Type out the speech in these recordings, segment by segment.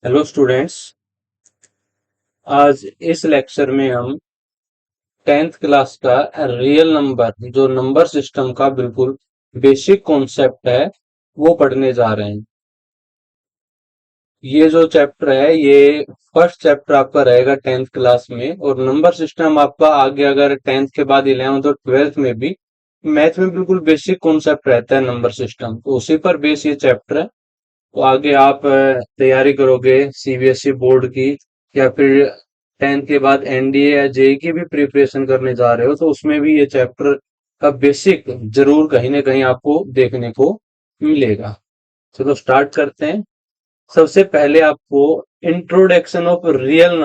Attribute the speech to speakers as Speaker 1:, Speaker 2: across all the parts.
Speaker 1: Hello students. आज इस lecture में हम 10th क्लास का रियल नंबर जो नंबर सिस्टम का बिल्कुल बेसिक कॉन्सेप्ट है वो पढ़ने जा रहे हैं। ये जो चैप्टर है ये फर्स्ट चैप्टर आपका रहेगा 10th क्लास में, और नंबर सिस्टम आपका आगे अगर 10th के बाद 11th और 12th में भी मैथ में बिल्कुल बेसिक कॉन्सेप्ट रहता है नंबर सिस्टम, तो उसी पर बेस ये चैप्टर है। तो आगे आप तैयारी करोगे सीबीएसई बोर्ड की, या फिर 10th के बाद एनडीए या जेई की भी प्रिपरेशन करने जा रहे हो, तो उसमें भी ये चैप्टर का बेसिक जरूर कहीं ना कहीं आपको देखने को मिलेगा। चलो स्टार्ट करते हैं। सबसे पहले आपको इंट्रोडक्शन ऑफ रियल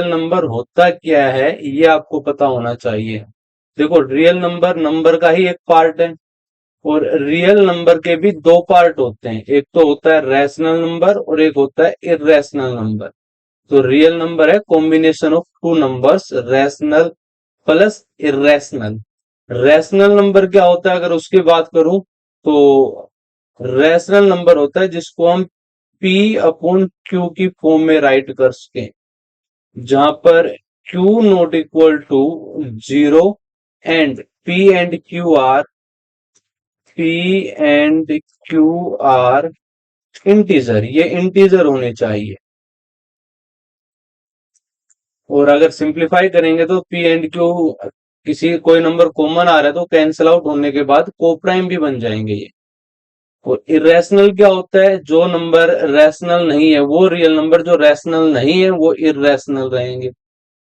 Speaker 1: नंबर होता क्या है ये आपको पता होना चाहिए। देखो, रियल नंबर नंबर का ही एक पार्ट है, और रियल नंबर के भी दो पार्ट होते हैं, एक तो होता है रैशनल नंबर और एक होता है इर्रेशनल नंबर। तो रियल नंबर है combination of two numbers, rational plus irrational. Rational number क्या होता है अगर उसकी बात करूं, तो रैशनल नंबर होता है जिसको हम P अपॉन Q की फॉर्म में राइट कर सके, जहां पर Q not equal to 0 and P and Q are integer, ये इंटीजर होने चाहिए। और अगर सिंप्लीफाई करेंगे तो P एंड Q किसी कोई नंबर कॉमन आ रहा है तो कैंसिल आउट होने के बाद कोप्राइम भी बन जाएंगे ये। और इरेशनल क्या होता है, जो नंबर रैशनल नहीं है वो रियल नंबर, जो रैशनल नहीं है वो इरेशनल रहेंगे।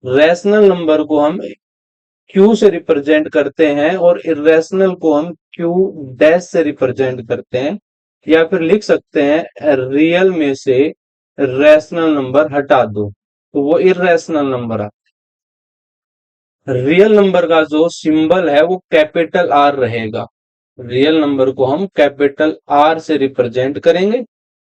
Speaker 1: रैशनल नंबर को हम Q से रिप्रेजेंट करते हैं और इरेशनल को हम Q डैश से रिप्रेजेंट करते हैं, या फिर लिख सकते हैं रियल में से रैशनल नंबर हटा दो तो वो इरेशनल नंबर आता है। रियल नंबर का जो सिंबल है वो कैपिटल आर रहेगा। रियल नंबर को हम कैपिटल आर से रिप्रेजेंट करेंगे।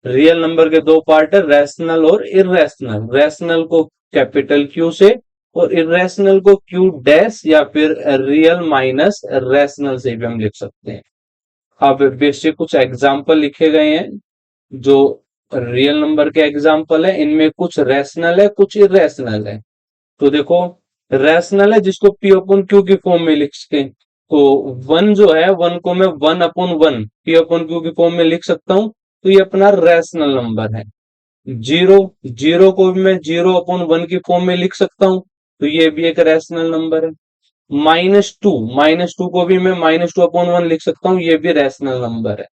Speaker 1: रियल नंबर के दो पार्ट है, रैशनल और इर्रेशनल। रैशनल को कैपिटल क्यू से और इर्रेशनल को क्यू डैश या फिर रियल माइनस रैशनल से भी हम लिख सकते हैं। अब बेसिक कुछ एग्जाम्पल लिखे गए हैं जो रियल नंबर के एग्जाम्पल है, इनमें कुछ रैशनल है कुछ इर्रेशनल है। तो देखो, रैशनल है जिसको पी अपॉन क्यू की फॉर्म में लिख सके, तो वन जो है वन को मैं one upon one P upon Q की फॉर्म में लिख सकता हूं, तो ये अपना रैशनल नंबर है। जीरो, जीरो को भी मैं जीरो अपॉन वन की फॉर्म में लिख सकता हूं, तो ये भी एक रैशनल नंबर है। माइनस टू को भी मैं माइनस टू अपॉन वन लिख सकता हूँ, ये भी रैशनल नंबर है।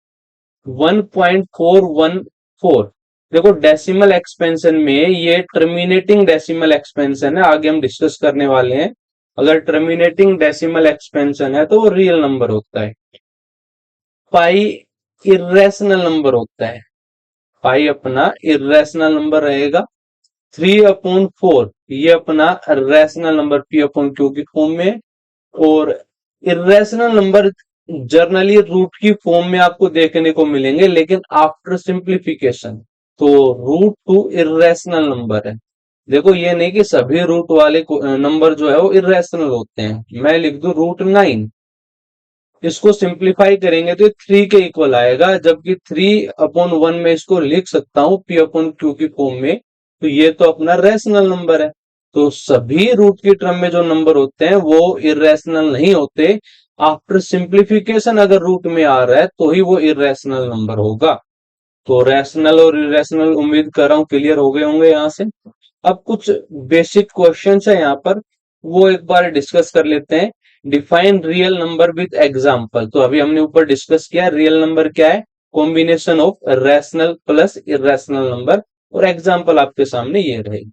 Speaker 1: 1.414, देखो डेसिमल एक्सपेंशन में ये टर्मिनेटिंग डेसिमल एक्सपेंशन है, आगे हम डिस्कस करने वाले हैं। अगर टर्मिनेटिंग डेसिमल एक्सपेंशन है तो वो रियल नंबर होता है। पाई इरेशनल नंबर होता है, पाई अपना इरेशनल नंबर रहेगा। 3/4 ये अपना rational number P upon Q की फॉर्म में। और इरेशनल नंबर जर्नली रूट की फॉर्म में आपको देखने को मिलेंगे, लेकिन आफ्टर सिंप्लीफिकेशन तो रूट टू इरेशनल नंबर है। देखो, ये नहीं कि सभी रूट वाले नंबर जो है वो इरेशनल होते हैं। मैं लिख दूं रूट 9, इसको सिंप्लीफाई करेंगे तो थ्री के इक्वल आएगा, जबकि 3/1 में इसको लिख सकता हूं पी अपॉन क्यू की फॉर्म में, तो ये तो अपना रैशनल नंबर है। तो सभी रूट की टर्म में जो नंबर होते हैं वो इरेशनल नहीं होते। आफ्टर सिंप्लीफिकेशन अगर रूट में आ रहा है तो ही वो इरेशनल नंबर होगा। तो रैशनल और इरेशनल उम्मीद कर रहा हूं क्लियर हो गए होंगे यहाँ से। अब कुछ बेसिक क्वेश्चंस है यहाँ पर, वो एक बार डिस्कस कर लेते हैं। Define real number with example, तो अभी हमने ऊपर डिस्कस किया रियल नंबर क्या है, combination of rational plus irrational number. और एग्जाम्पल आपके सामने ये रहेगी।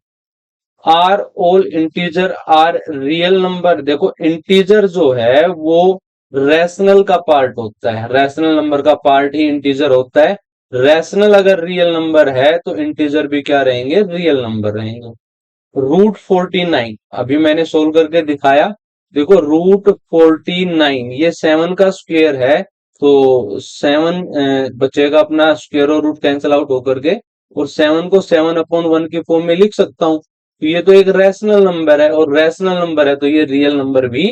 Speaker 1: Are all integer are real number, देखो इंटीजर जो है वो रैशनल का पार्ट होता है, रैशनल नंबर का पार्ट ही इंटीजर होता है। रैशनल अगर रियल नंबर है तो इंटीजर भी क्या रहेंगे, रियल नंबर रहेंगे। रूट 49 अभी मैंने सोल्व करके दिखाया। देखो, रूट 49 ये 7 का स्क्वायर है, तो 7 बचेगा अपना, स्क्वायर और रूट कैंसिल आउट होकर के, और 7 को 7/1 की फॉर्म में लिख सकता हूं, तो ये तो एक रैशनल नंबर है, और रैशनल नंबर है तो ये रियल नंबर भी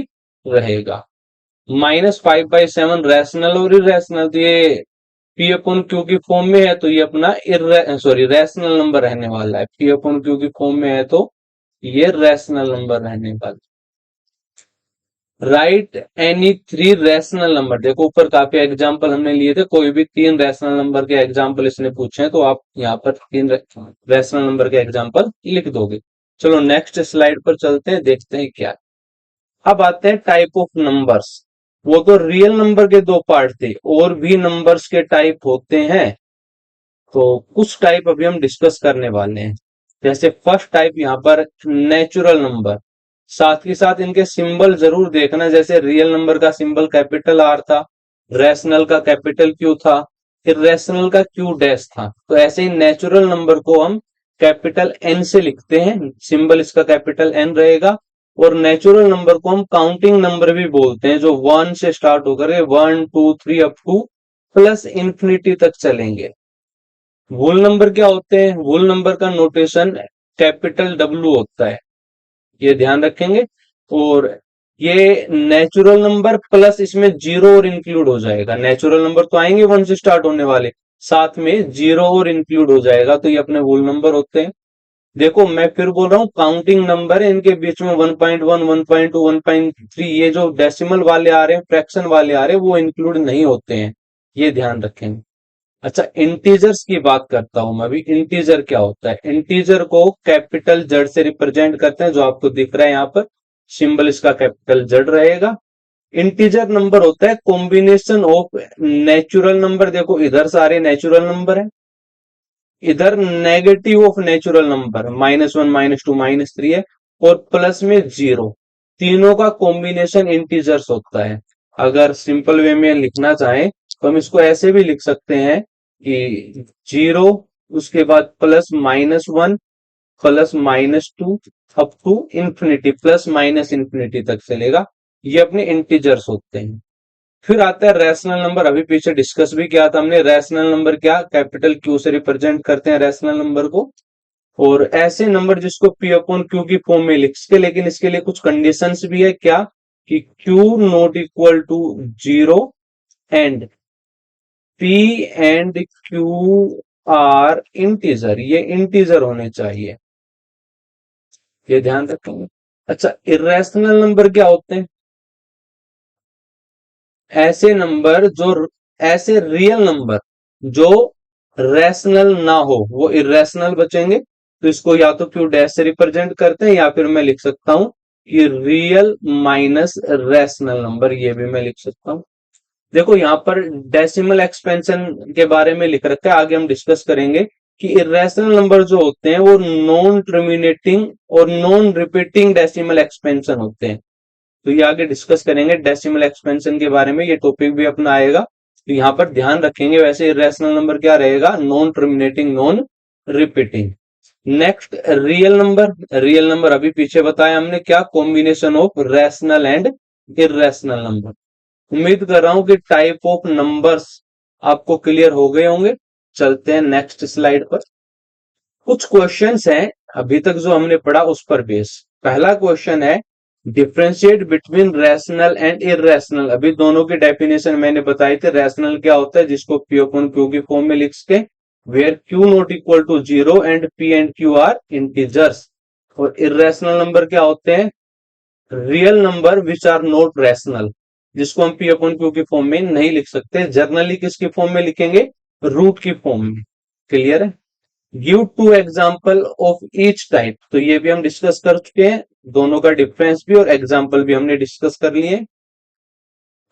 Speaker 1: रहेगा। -5/7 रैशनल और इरेशनल, तो ये पी अपॉन क्यू की फॉर्म में है तो ये अपना रैशनल नंबर रहने वाला है। पी अपॉन क्यू की फॉर्म में है तो ये रैशनल नंबर रहने वाला। Right any three rational number, देखो ऊपर काफी एग्जाम्पल हमने लिए थे, कोई भी तीन रैशनल नंबर के एग्जाम्पल इसने पूछे हैं तो आप यहाँ पर तीन रैशनल नंबर के एग्जाम्पल लिख दोगे। चलो नेक्स्ट स्लाइड पर चलते हैं, देखते हैं क्या। अब आते हैं टाइप ऑफ नंबर्स। वो तो रियल नंबर के दो पार्ट थे, और भी नंबर्स के टाइप होते हैं, तो कुछ टाइप अभी हम डिस्कस करने वाले हैं। जैसे फर्स्ट टाइप यहाँ पर नेचुरल नंबर, साथ ही साथ इनके सिंबल जरूर देखना, जैसे रियल नंबर का सिंबल कैपिटल आर था, रैशनल का कैपिटल क्यू था, फिर रैशनल का क्यू डैश था। तो ऐसे ही नेचुरल नंबर को हम कैपिटल एन से लिखते हैं, सिंबल इसका कैपिटल एन रहेगा। और नेचुरल नंबर को हम काउंटिंग नंबर भी बोलते हैं, जो वन से स्टार्ट होकर के one two three up two plus infinity तक चलेंगे। होल नंबर क्या होते हैं? होल नंबर का नोटेशन कैपिटल डब्ल्यू होता है, ये ध्यान रखेंगे। और ये नेचुरल नंबर प्लस इसमें जीरो और इंक्लूड हो जाएगा। नेचुरल नंबर तो आएंगे वन से स्टार्ट होने वाले, साथ में जीरो और इंक्लूड हो जाएगा, तो ये अपने होल नंबर होते हैं। देखो मैं फिर बोल रहा हूँ, काउंटिंग नंबर है, इनके बीच में 1.1 1.2 1.3 ये जो डेसिमल वाले आ रहे हैं, फ्रैक्शन वाले आ रहे हैं, वो इंक्लूड नहीं होते हैं, ये ध्यान रखेंगे। अच्छा इंटीजर्स की बात करता हूं मैं अभी। इंटीजर क्या होता है? इंटीजर को कैपिटल जेड से रिप्रेजेंट करते हैं, जो आपको दिख रहा है यहाँ पर, सिंबल इसका कैपिटल जेड रहेगा। इंटीजर नंबर होता है कॉम्बिनेशन ऑफ नेचुरल नंबर, देखो इधर सारे नेचुरल नंबर है, इधर नेगेटिव ऑफ नेचुरल नंबर -1 -2 -3 है, और प्लस में जीरो, तीनों का कॉम्बिनेशन इंटीजर्स होता है। अगर सिंपल वे में लिखना चाहें तो हम इसको ऐसे भी लिख सकते हैं कि जीरो, उसके बाद +-1 +-2 up to infinity, plus minus infinity तक चलेगा। ये अपने इंटीजर्स होते हैं। फिर आता है रैशनल नंबर, अभी पीछे डिस्कस भी किया था हमने। रैशनल नंबर क्या कैपिटल क्यू से रिप्रेजेंट करते हैं रैशनल नंबर को, और ऐसे नंबर जिसको पी अपॉन क्यू की फॉर्म में लिख सके, लेकिन इसके लिए कुछ कंडीशंस भी है। क्या? कि Q not equal to zero and P and Q are integer, ये इंटीजर होने चाहिए, ये ध्यान रखेंगे। अच्छा इरेशनल नंबर क्या होते हैं? ऐसे नंबर जो, ऐसे रियल नंबर जो रैशनल ना हो, वो इरेशनल बचेंगे। तो इसको या तो क्यू डैश से रिप्रेजेंट करते हैं, या फिर मैं लिख सकता हूं कि रियल माइनस रैशनल नंबर, ये भी मैं लिख सकता हूं। देखो यहाँ पर डेसिमल एक्सपेंशन के बारे में लिख रखा है, आगे हम डिस्कस करेंगे कि इरेशनल नंबर जो होते हैं वो नॉन टर्मिनेटिंग और नॉन रिपीटिंग डेसिमल एक्सपेंशन होते हैं। तो ये आगे डिस्कस करेंगे डेसिमल एक्सपेंशन के बारे में, ये टॉपिक भी अपना आएगा, तो यहाँ पर ध्यान रखेंगे। वैसे इरेशनल नंबर क्या रहेगा? Non terminating non repeating. Next real number, real number अभी पीछे बताया हमने, क्या combination of rational and irrational number. उम्मीद कर रहा हूं कि टाइप ऑफ नंबर्स आपको क्लियर हो गए होंगे। चलते हैं नेक्स्ट स्लाइड पर। कुछ क्वेश्चंस हैं अभी तक जो हमने पढ़ा उस पर बेस। पहला क्वेश्चन है differentiate between rational and irrational. अभी दोनों की डेफिनेशन मैंने बताई थी। रैशनल क्या होता है? जिसको पी अपॉन क्यू की फॉर्म में लिख के, where Q not equal to zero and P and Q are integers. और इरेशनल नंबर क्या होते हैं? Real number which are not rational, जिसको हम पी अपॉन क्यू की फॉर्म में नहीं लिख सकते। जर्नली किसकी फॉर्म में लिखेंगे? रूट की फॉर्म में। क्लियर है? Give two example of each type, तो ये भी हम डिस्कस कर चुके हैं, दोनों का डिफरेंस भी और एग्जाम्पल भी हमने डिस्कस कर लिए।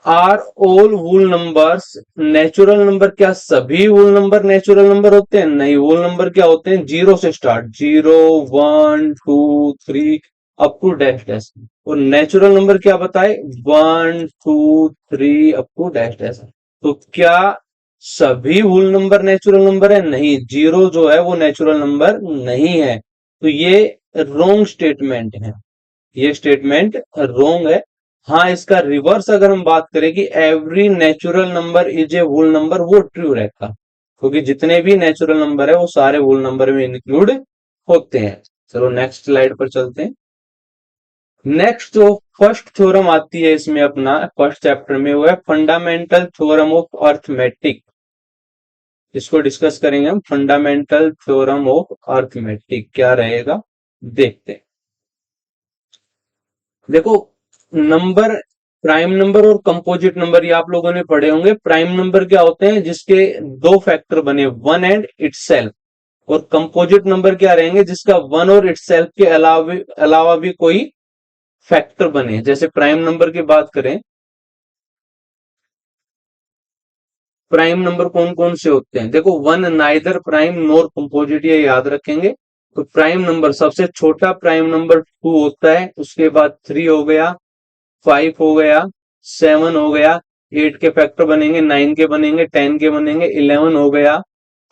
Speaker 1: Are all whole numbers natural number, क्या सभी होल नंबर नेचुरल नंबर होते हैं? नहीं, होल नंबर क्या होते हैं? जीरो से start, 0 1 2 3 up to dash dash. और नेचुरल नंबर क्या बताए? 1 2 3 अप टू डैश डैश। तो क्या सभी होल नंबर नेचुरल नंबर है? नहीं, जीरो जो है वो नेचुरल नंबर नहीं है। तो ये रॉन्ग स्टेटमेंट है, ये स्टेटमेंट रॉन्ग है। हाँ इसका रिवर्स अगर हम बात करें कि every natural number is a whole number, वो ट्रू रहता, क्योंकि जितने भी नेचुरल नंबर है वो सारे होल नंबर में इंक्लूड होते हैं। चलो नेक्स्ट स्लाइड पर चलते हैं। नेक्स्ट जो फर्स्ट थ्योरम आती है इसमें अपना फर्स्ट चैप्टर में, वो है फंडामेंटल थ्योरम ऑफ अर्थमेटिक। इसको डिस्कस करेंगे हम। फंडामेंटल थ्योरम ऑफ अर्थमेटिक क्या रहेगा, देखते हैं। देखो, नंबर, प्राइम नंबर और कंपोजिट नंबर ये आप लोगों ने पढ़े होंगे। प्राइम नंबर क्या होते हैं, जिसके दो फैक्टर बने, वन एंड इटसेल्फ। और कंपोजिट नंबर क्या रहेंगे, जिसका वन और इटसेल्फ के अलावा भी कोई फैक्टर बने। जैसे प्राइम नंबर की बात करें, प्राइम नंबर कौन कौन से होते हैं, देखो, one neither prime nor composite, ये याद रखेंगे। तो प्राइम नंबर, सबसे छोटा प्राइम नंबर टू होता है, उसके बाद थ्री हो गया, फाइव हो गया, सेवन हो गया, एट के फैक्टर बनेंगे, नाइन के बनेंगे, टेन के बनेंगे, इलेवन हो गया,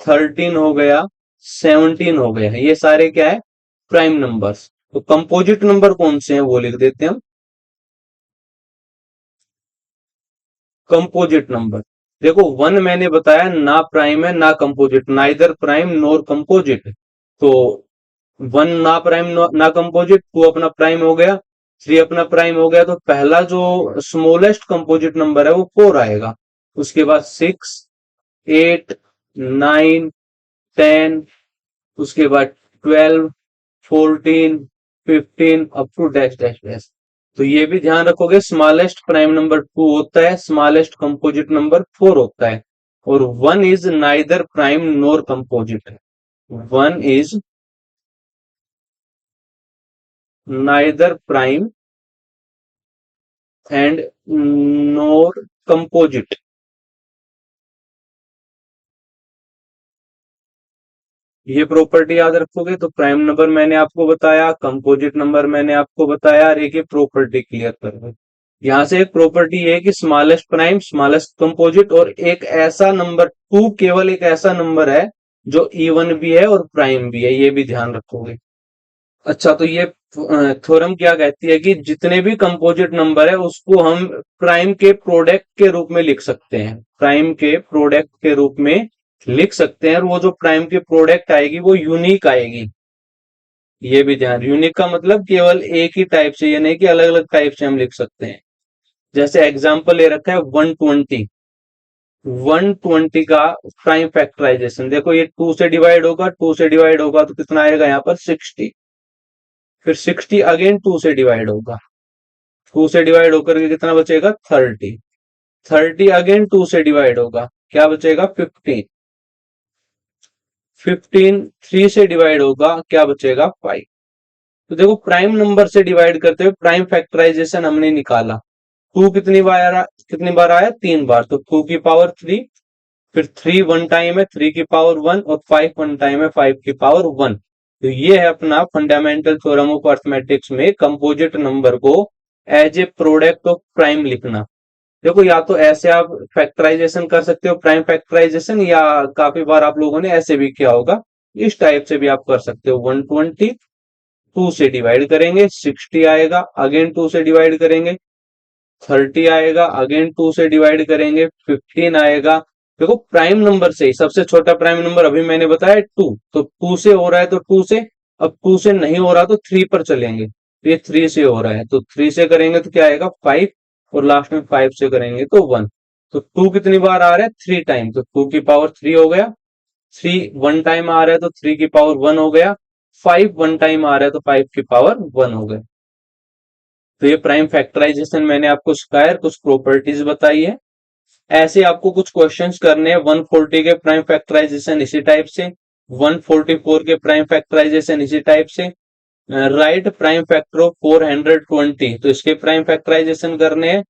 Speaker 1: थर्टीन हो गया, सेवनटीन हो गया। ये सारे क्या है, प्राइम नंबर्स। तो कंपोजिट नंबर कौन से हैं वो लिख देते हैं हम। कंपोजिट नंबर, देखो, वन मैंने बताया ना प्राइम है ना composite, neither prime nor composite. तो वन ना प्राइम ना कंपोजिट, टू अपना प्राइम हो गया, थ्री अपना प्राइम हो गया। तो पहला जो स्मॉलेस्ट कंपोजिट नंबर है वो फोर आएगा। उसके बाद सिक्स, एट, नाइन, टेन, उसके बाद 12, 14, 15 up to dash dash dash. तो ये भी ध्यान रखोगे, स्मॉलेस्ट प्राइम नंबर टू होता है, स्मॉलेस्ट कंपोजिट नंबर फोर होता है। और one is neither prime nor composite है। One is neither prime and nor composite. ये प्रॉपर्टी याद रखोगे। तो प्राइम नंबर मैंने आपको बताया, कंपोजिट नंबर मैंने आपको बताया, और एक प्रॉपर्टी क्लियर कर दो। यहाँ से एक प्रॉपर्टी है कि स्मॉलेस्ट प्राइम, स्मॉलेस्ट कंपोजिट, और एक ऐसा नंबर टू, केवल एक ऐसा नंबर है जो इवन भी है और प्राइम भी है, ये भी ध्यान रखोगे। अच्छा, तो ये थ्योरम क्या कहती है कि जितने भी कंपोजिट नंबर है उसको हम प्राइम के प्रोडक्ट के रूप में लिख सकते हैं, प्राइम के प्रोडक्ट के रूप में लिख सकते हैं। और वो जो प्राइम की प्रोडक्ट आएगी वो यूनिक आएगी। ये भी ध्यान, यूनिक का मतलब केवल एक ही टाइप से, ये नहीं कि अलग अलग टाइप से हम लिख सकते हैं। जैसे एग्जाम्पल ले रखा है 120। 120 का प्राइम फैक्टराइजेशन देखो, ये टू से डिवाइड होगा, टू से डिवाइड होगा तो कितना आएगा यहाँ पर 60। फिर 60 अगेन टू से डिवाइड होगा, टू से डिवाइड होकर के कितना बचेगा 30। 30 अगेन टू से डिवाइड होगा, क्या बचेगा 15। 15 थ्री से डिवाइड होगा, क्या बचेगा 5। तो देखो, प्राइम नंबर से डिवाइड करते हुए प्राइम फैक्टराइजेशन हमने निकाला। टू कितनी बार आया, तीन बार। तो टू की पावर थ्री, फिर थ्री वन टाइम है, थ्री की पावर वन, और फाइव वन टाइम है, फाइव की पावर वन। तो ये है अपना फंडामेंटल थ्योरम ऑफ अर्थमेटिक्स में कंपोजिट नंबर को as a product of prime लिखना। देखो, या तो ऐसे आप फैक्टराइजेशन कर सकते हो, प्राइम फैक्टराइजेशन, या काफी बार आप लोगों ने ऐसे भी किया होगा, इस टाइप से भी आप कर सकते हो। 120 टू से डिवाइड करेंगे, 60 आएगा, अगेन टू से डिवाइड करेंगे, 30 आएगा, अगेन टू से डिवाइड करेंगे, 15 आएगा। देखो, प्राइम नंबर से ही सबसे छोटा प्राइम नंबर अभी मैंने बताया टू, तो टू से हो रहा है तो टू से, अब टू से नहीं हो रहा तो थ्री पर चलेंगे। तो ये थ्री से हो रहा है तो थ्री से करेंगे तो क्या आएगा फाइव, और लास्ट में फाइव से करेंगे तो वन। तो टू कितनी बार आ रहा है, थ्री टाइम, तो टू की पावर थ्री हो गया। थ्री वन टाइम आ रहा है तो थ्री की पावर वन हो गया। फाइव वन टाइम आ रहा है तो फाइव की पावर वन हो गया। तो ये प्राइम फैक्टराइजेशन मैंने आपको सिखाया, कुछ प्रॉपर्टीज बताई है। ऐसे आपको कुछ क्वेश्चंस करने हैं, 140 के प्राइम फैक्टराइजेशन इसी टाइप से, 144 के प्राइम फैक्टराइजेशन इसी टाइप से, राइट प्राइम फैक्टर ऑफ 420, तो इसके प्राइम फैक्टराइजेशन करने हैं।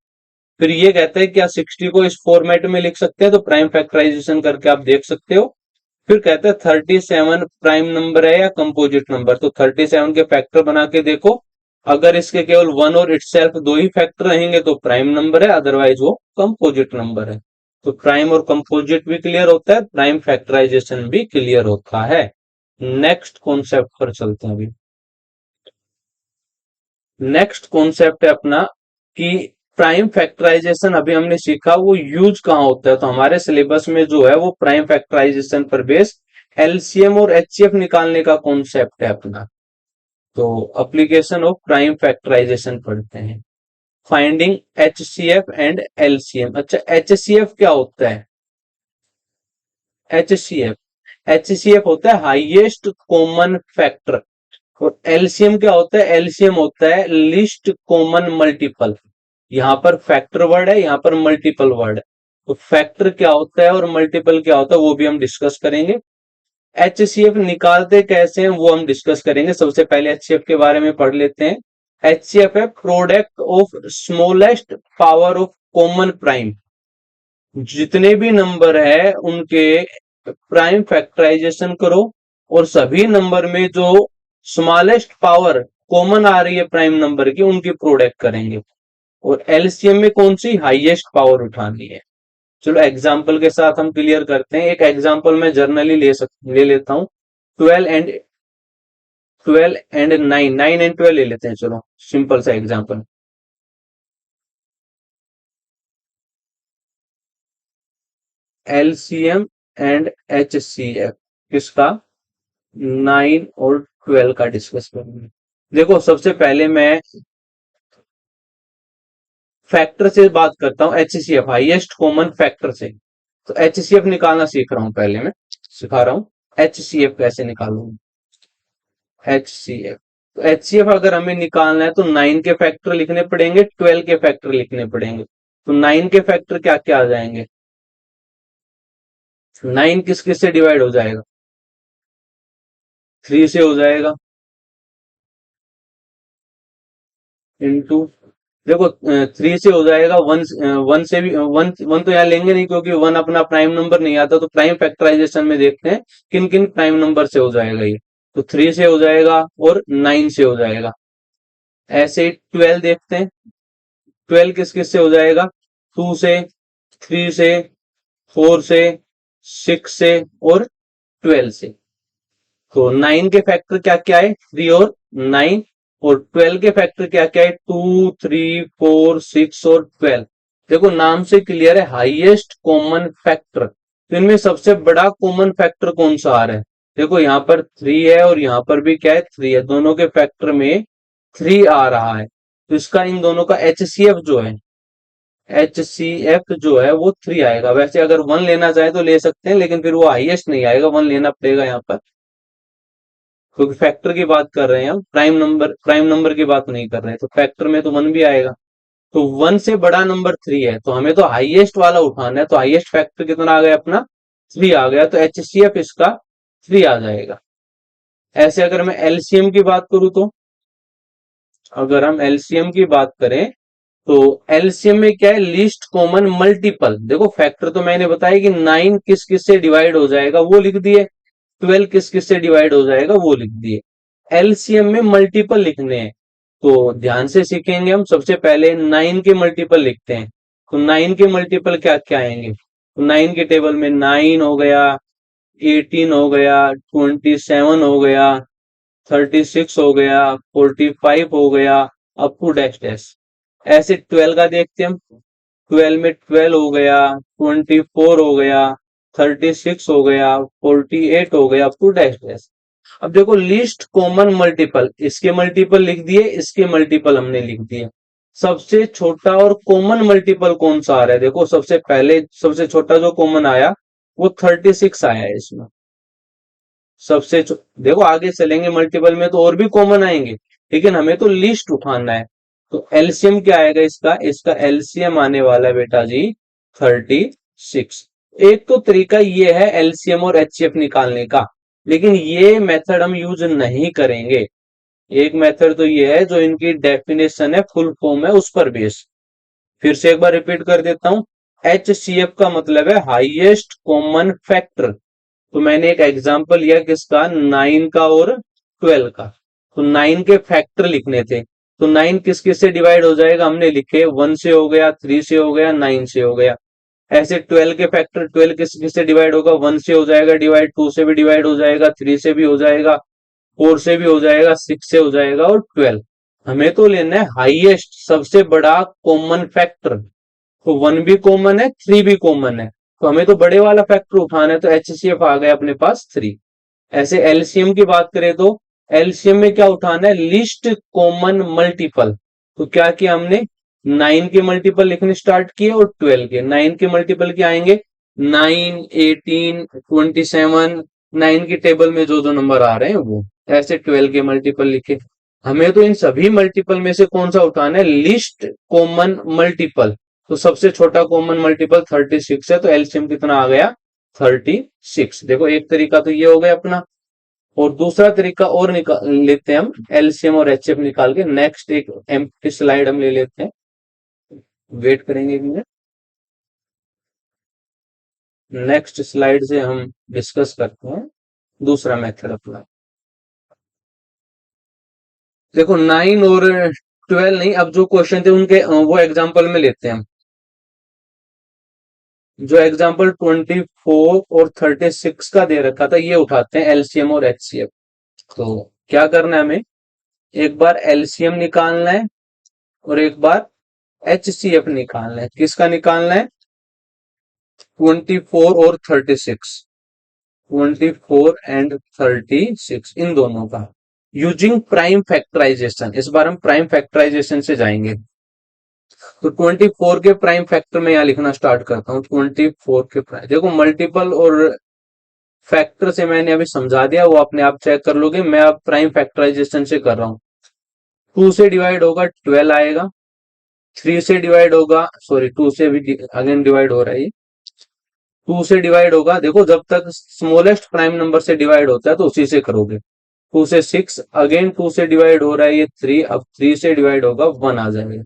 Speaker 1: फिर ये कहता है कि आप 60 को इस फॉर्मेट में लिख सकते हैं, तो प्राइम फैक्टराइजेशन करके आप देख सकते हो। फिर कहते हैं 37 प्राइम नंबर है या कंपोजिट नंबर, तो 37 के फैक्टर बना के देखो। अगर इसके केवल वन और इटसेल्फ दो ही फैक्टर रहेंगे तो प्राइम नंबर है, अदरवाइज वो कंपोजिट नंबर है। तो प्राइम और कंपोजिट भी क्लियर होता है, प्राइम फैक्टराइजेशन भी क्लियर होता है। नेक्स्ट कॉन्सेप्ट पर चलते हैं अभी। नेक्स्ट कॉन्सेप्ट है अपना कि प्राइम फैक्टराइजेशन अभी हमने सीखा, वो यूज कहाँ होता है। तो हमारे सिलेबस में जो है वो प्राइम फैक्टराइजेशन पर बेस एलसीएम और एचसीएफ निकालने का कॉन्सेप्ट है अपना। तो एप्लीकेशन ऑफ प्राइम फैक्टराइजेशन पढ़ते हैं, फाइंडिंग एचसीएफ एंड एलसीएम। अच्छा, एचसीएफ क्या होता है, एचसीएफ होता है हाईएस्ट कॉमन फैक्टर, और एलसीएम क्या होता है? एलसीएम होता है लिस्ट कॉमन मल्टीपल। यहाँ पर फैक्टर वर्ड है, यहाँ पर मल्टीपल वर्ड है। तो फैक्टर क्या होता है और मल्टीपल क्या होता है वो भी हम डिस्कस करेंगे। एचसीएफ निकालते कैसे हैं वो हम डिस्कस करेंगे। सबसे पहले एचसीएफ के बारे में पढ़ लेते हैं। एचसीएफ है product of smallest power of common prime. जितने भी नंबर है उनके प्राइम फैक्टराइजेशन करो, और सभी नंबर में जो स्मॉलेस्ट पावर कॉमन आ रही है प्राइम नंबर की उनकी प्रोडक्ट करेंगे। और एलसीएम में कौन सी हाईएस्ट पावर उठानी है। चलो एग्जाम्पल के साथ हम क्लियर करते हैं। एक एग्जाम्पल मैं जर्नली ले लेता हूं। 12 एंड 9 ले लेते हैं। चलो सिंपल सा एग्जाम्पल। एलसीएम एंड एचसीएफ किसका? 9 और 12 का डिस्कस करेंगे। देखो सबसे पहले मैं फैक्टर से बात करता हूं, एचसीएफ हाईएस्ट कॉमन फैक्टर से। तो एचसीएफ निकालना सीख रहा हूं, पहले मैं सिखा रहा हूं एचसीएफ कैसे निकालूं। एचसीएफ, तो एचसीएफ अगर हमें निकालना है तो 9 के फैक्टर लिखने पड़ेंगे, 12 के फैक्टर लिखने पड़ेंगे। तो 9 के फैक्टर क्या क्या आ जाएंगे? 9 किस किस से डिवाइड हो जाएगा? 3 से हो जाएगा, इंटू, देखो 3 से हो जाएगा, वन वन से भी, वन वन तो यहाँ लेंगे नहीं क्योंकि वन अपना प्राइम नंबर नहीं आता। तो प्राइम फैक्टराइजेशन में देखते हैं किन किन प्राइम नंबर से हो जाएगा ये। तो 3 से हो जाएगा और 9 से हो जाएगा। ऐसे ही 12 देखते हैं, 12 किस किस से हो जाएगा? 2 से, 3 से, 4 से, 6 से और 12 से। तो 9 के फैक्टर क्या क्या है? 3 और 9। और 12 के फैक्टर क्या क्या है? 2, 3, 4, 6 और 12। देखो नाम से क्लियर है, हाईएस्ट कॉमन फैक्टर। तो इनमें सबसे बड़ा कॉमन फैक्टर कौन सा आ रहा है? देखो यहाँ पर 3 है और यहाँ पर भी क्या है? 3 है। दोनों के फैक्टर में 3 आ रहा है। तो इसका इन दोनों का एचसीएफ जो है, एचसीएफ जो है वो 3 आएगा। वैसे अगर 1 लेना चाहे तो ले सकते हैं, लेकिन फिर वो हाईएस्ट नहीं आएगा, 1 लेना पड़ेगा यहाँ पर, क्योंकि फैक्टर की बात कर रहे हैं हम, प्राइम नंबर की बात नहीं कर रहे हैं। तो फैक्टर में तो 1 भी आएगा। तो 1 से बड़ा नंबर 3 है, तो हमें तो हाईएस्ट वाला उठाना है। तो हाईएस्ट फैक्टर कितना आ गया अपना? 3 आ गया। तो एचसीएफ इसका 3 आ जाएगा। ऐसे अगर मैं एलसीएम की बात करूं तो, अगर हम एलसीएम की बात करें तो एलसीएम में क्या है? Least common multiple. देखो फैक्टर तो मैंने बताया कि 9 किस किस से डिवाइड हो जाएगा वो लिख दिए, 12 किस किस से डिवाइड हो जाएगा वो लिख दिए। एलसीएम में मल्टीपल लिखने हैं, तो ध्यान से सीखेंगे हम। सबसे पहले 9 के मल्टीपल लिखते हैं। तो 9 के मल्टीपल क्या क्या आएंगे? तो 9 के टेबल में 9 हो गया, 18 हो गया, 27 हो गया, 36 हो गया, 45 हो गया, अप टू डैश डैश। ऐसे 12 का देखते हैं हम। 12 में 12 हो गया, 24 हो गया, 36 हो गया, 48 हो गया, अप टू डैश डैश। अब देखो लिस्ट कॉमन मल्टीपल, इसके मल्टीपल लिख दिए, इसके मल्टीपल हमने लिख दिए। सबसे छोटा और कॉमन मल्टीपल कौन सा आ रहा है? देखो सबसे पहले सबसे छोटा जो कॉमन आया वो 36 आया है इसमें। देखो आगे चलेंगे मल्टीपल में तो और भी कॉमन आएंगे, लेकिन हमें तो लिस्ट उठाना है। तो एलसीएम क्या आएगा इसका? इसका एलसीएम आने वाला है बेटा जी 36। एक तो तरीका ये है एलसीएम और एचसीएफ निकालने का, लेकिन ये मेथड हम यूज नहीं करेंगे। एक मेथड तो ये है जो इनकी डेफिनेशन है, फुल फॉर्म है, उस पर बेस। फिर से एक बार रिपीट कर देता हूं। एचसीएफ का मतलब है हाईएस्ट कॉमन फैक्टर। तो मैंने एक एग्जांपल लिया किसका? 9 का और 12 का। तो 9 के फैक्टर लिखने थे, तो 9 किस किस से डिवाइड हो जाएगा? हमने लिखे 1 से हो गया, 3 से हो गया, 9 से हो गया। ऐसे 12 के फैक्टर 12 किस किस से डिवाइड होगा? 1 से हो जाएगा डिवाइड, 2 से भी डिवाइड हो जाएगा, 3 से भी हो जाएगा, 4 से भी हो जाएगा, 6 से हो जाएगा और 12। हमें तो लेना है हाईएस्ट, सबसे बड़ा कॉमन फैक्टर। तो 1 भी कॉमन है, 3 भी कॉमन है, तो हमें तो बड़े वाला फैक्टर उठाना है। तो एचसीएफ आ गया अपने पास 3। ऐसे एलसीएम की बात करें तो एलसीएम में क्या उठाना है? List common multiple. तो क्या किया हमने? 9 के मल्टीपल लिखने स्टार्ट किए और 12 के। 9 के मल्टीपल क्या आएंगे? 9, 18, 27, 9 की टेबल में जो जो नंबर आ रहे हैं वो, ऐसे 12 के मल्टीपल लिखे। हमें तो इन सभी मल्टीपल में से कौन सा उठाना है, लिस्ट कॉमन मल्टीपल। तो सबसे छोटा कॉमन मल्टीपल 36 है, तो एलसीएम कितना आ गया, 36। देखो एक तरीका तो ये हो गया अपना, और दूसरा तरीका और निकाल लेते हैं हम, एलसीएम और एचसीएफ निकाल के। नेक्स्ट एक एम्प्टी स्लाइड हम ले लेते हैं, वेट करेंगे एक मिनट। नेक्स्ट स्लाइड से हम डिस्कस करते हैं दूसरा मेथड अपना। देखो 9 और 12 नहीं, अब जो क्वेश्चन थे उनके वो एग्जांपल में लेते हैं हम। जो एग्जांपल 24 और 36 का दे रखा था, ये उठाते हैं एलसीएम और एचसीएफ। तो क्या करना है हमें, एक बार एलसीएम निकालना है और एक बार एचसीएफ निकालना है। किसका निकालना है, 24 और 36, 24 एंड 36 इन दोनों का, यूजिंग प्राइम फैक्टराइजेशन। इस बार हम प्राइम फैक्टराइजेशन से जाएंगे। तो 24 के प्राइम फैक्टर में यहां लिखना स्टार्ट करता हूं। 24 के प्राइम, देखो मल्टीपल और फैक्टर से मैंने अभी समझा दिया, वो अपने आप चेक कर लोगे। मैं अब प्राइम फैक्टराइजेशन से कर रहा हूं। 2 से डिवाइड होगा 12 आएगा, 3 से डिवाइड होगा, सॉरी 2 से भी अगेन डिवाइड हो रहा है, 2 से डिवाइड होगा। देखो जब तक स्मॉलेस्ट प्राइम नंबर से डिवाइड होता है तो उसी से करोगे। 2 से 6, अगेन 2 से डिवाइड हो रहा है ये 3, अब 3 से डिवाइड होगा 1 आ जाएगा।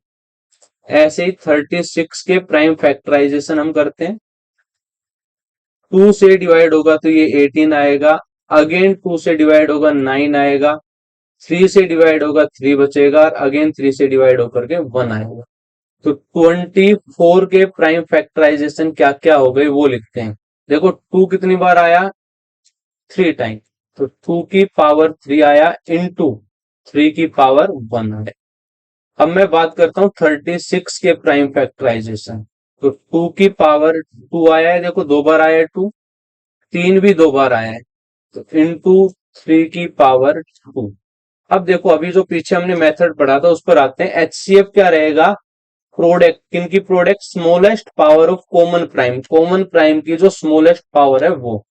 Speaker 1: ऐसे ही 36 के प्राइम फैक्टराइजेशन हम करते हैं। 2 से डिवाइड होगा तो ये 18 आएगा, अगेन 2 से डिवाइड होगा 9 आएगा, 3 से डिवाइड होगा 3 बचेगा, और अगेन 3 से डिवाइड होकर के 1 आएगा। तो 24 के प्राइम फैक्टराइजेशन क्या क्या हो गए वो लिखते हैं। देखो 2 कितनी बार आया, 3 टाइम, तो 2 की पावर 3 आया इंटू 3 की पावर 1 आया। अब मैं बात करता हूं 36 के प्राइम फैक्टराइजेशन। तो 2 की पावर 2 आया है, देखो 2 बार आया है 2, 3 भी 2 बार आया है, तो इंटू 3 की पावर 2। अब देखो अभी जो पीछे हमने मेथड पढ़ा था उस पर आते हैं। एचसीएफ क्या रहेगा, प्रोडक्ट, किन की product, smallest power of common prime, common prime की जो स्मॉलेस्ट पावर है वो।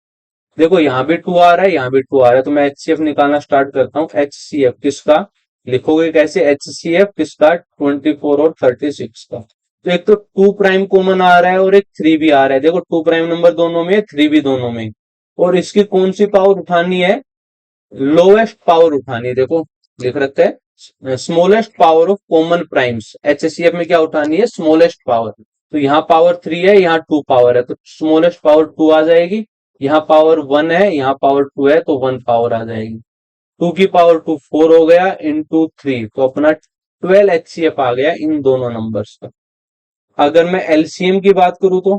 Speaker 1: देखो यहाँ भी 2 आ रहा है, यहाँ भी 2 आ रहा है, तो मैं एचसीएफ निकालना स्टार्ट करता हूँ। एचसीएफ किसका, लिखोगे कैसे, एचसीएफ किसका, 24 और 36 का। तो एक तो 2 प्राइम कॉमन आ रहा है और एक 3 भी आ रहा है। देखो 2 प्राइम नंबर दोनों में, 3 भी दोनों में, और इसकी कौन सी पावर उठानी है, लोएस्ट पावर उठानी है। देखो लिख रखा है smallest power of common primes. HCF में क्या उठानी है, स्मॉलेस्ट पावर। तो यहाँ पावर 3 है, यहाँ 2 पावर है, तो स्मॉलेस्ट पावर 2 आ जाएगी। यहाँ पावर 1 है, यहाँ पावर 2 है, तो 1 पावर आ जाएगी। 2 की पावर 2 4 हो गया इंटू 3, तो अपना 12 एचसीएफ आ गया इन दोनों नंबर्स का। अगर मैं एलसीएम की बात करूं तो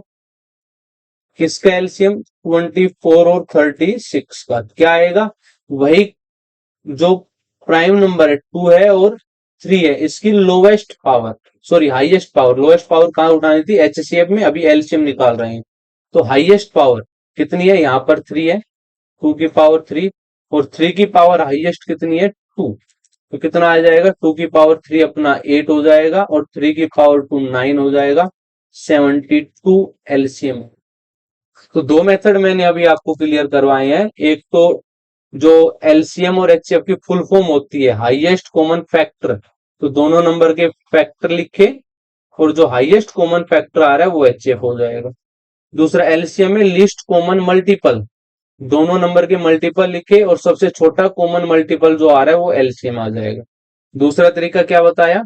Speaker 1: किसका एलसीएम, 24 और 36 का क्या आएगा, वही जो प्राइम नंबर है 2 है और 3 है, इसकी lowest power, sorry highest power. Lowest power कहां उठानी थी, एचसीएफ में, अभी एलसीएम निकाल रहे हैं। तो हाईएस्ट पावर कितनी है, यहाँ पर 3 है, 2 की पावर 3, और 3 की पावर हाईएस्ट कितनी है, 2। तो कितना आ जाएगा, 2 की पावर 3 अपना 8 हो जाएगा, और 3 की पावर 2 9 हो जाएगा, 72 एलसीएम। तो दो मेथड मैंने अभी आपको क्लियर करवाए हैं। एक तो जो एलसीएम और एचसीएफ की फुल फॉर्म होती है हाईएस्ट कॉमन फैक्टर, तो दोनों नंबर के फैक्टर लिखे, और जो हाईएस्ट कॉमन फैक्टर आ रहा है वो एचसीएफ हो जाएगा। दूसरा एलसीएम में लिस्ट कॉमन मल्टीपल, दोनों नंबर के मल्टीपल लिखे और सबसे छोटा कॉमन मल्टीपल जो आ रहा है वो एलसीएम आ जाएगा। दूसरा तरीका क्या बताया,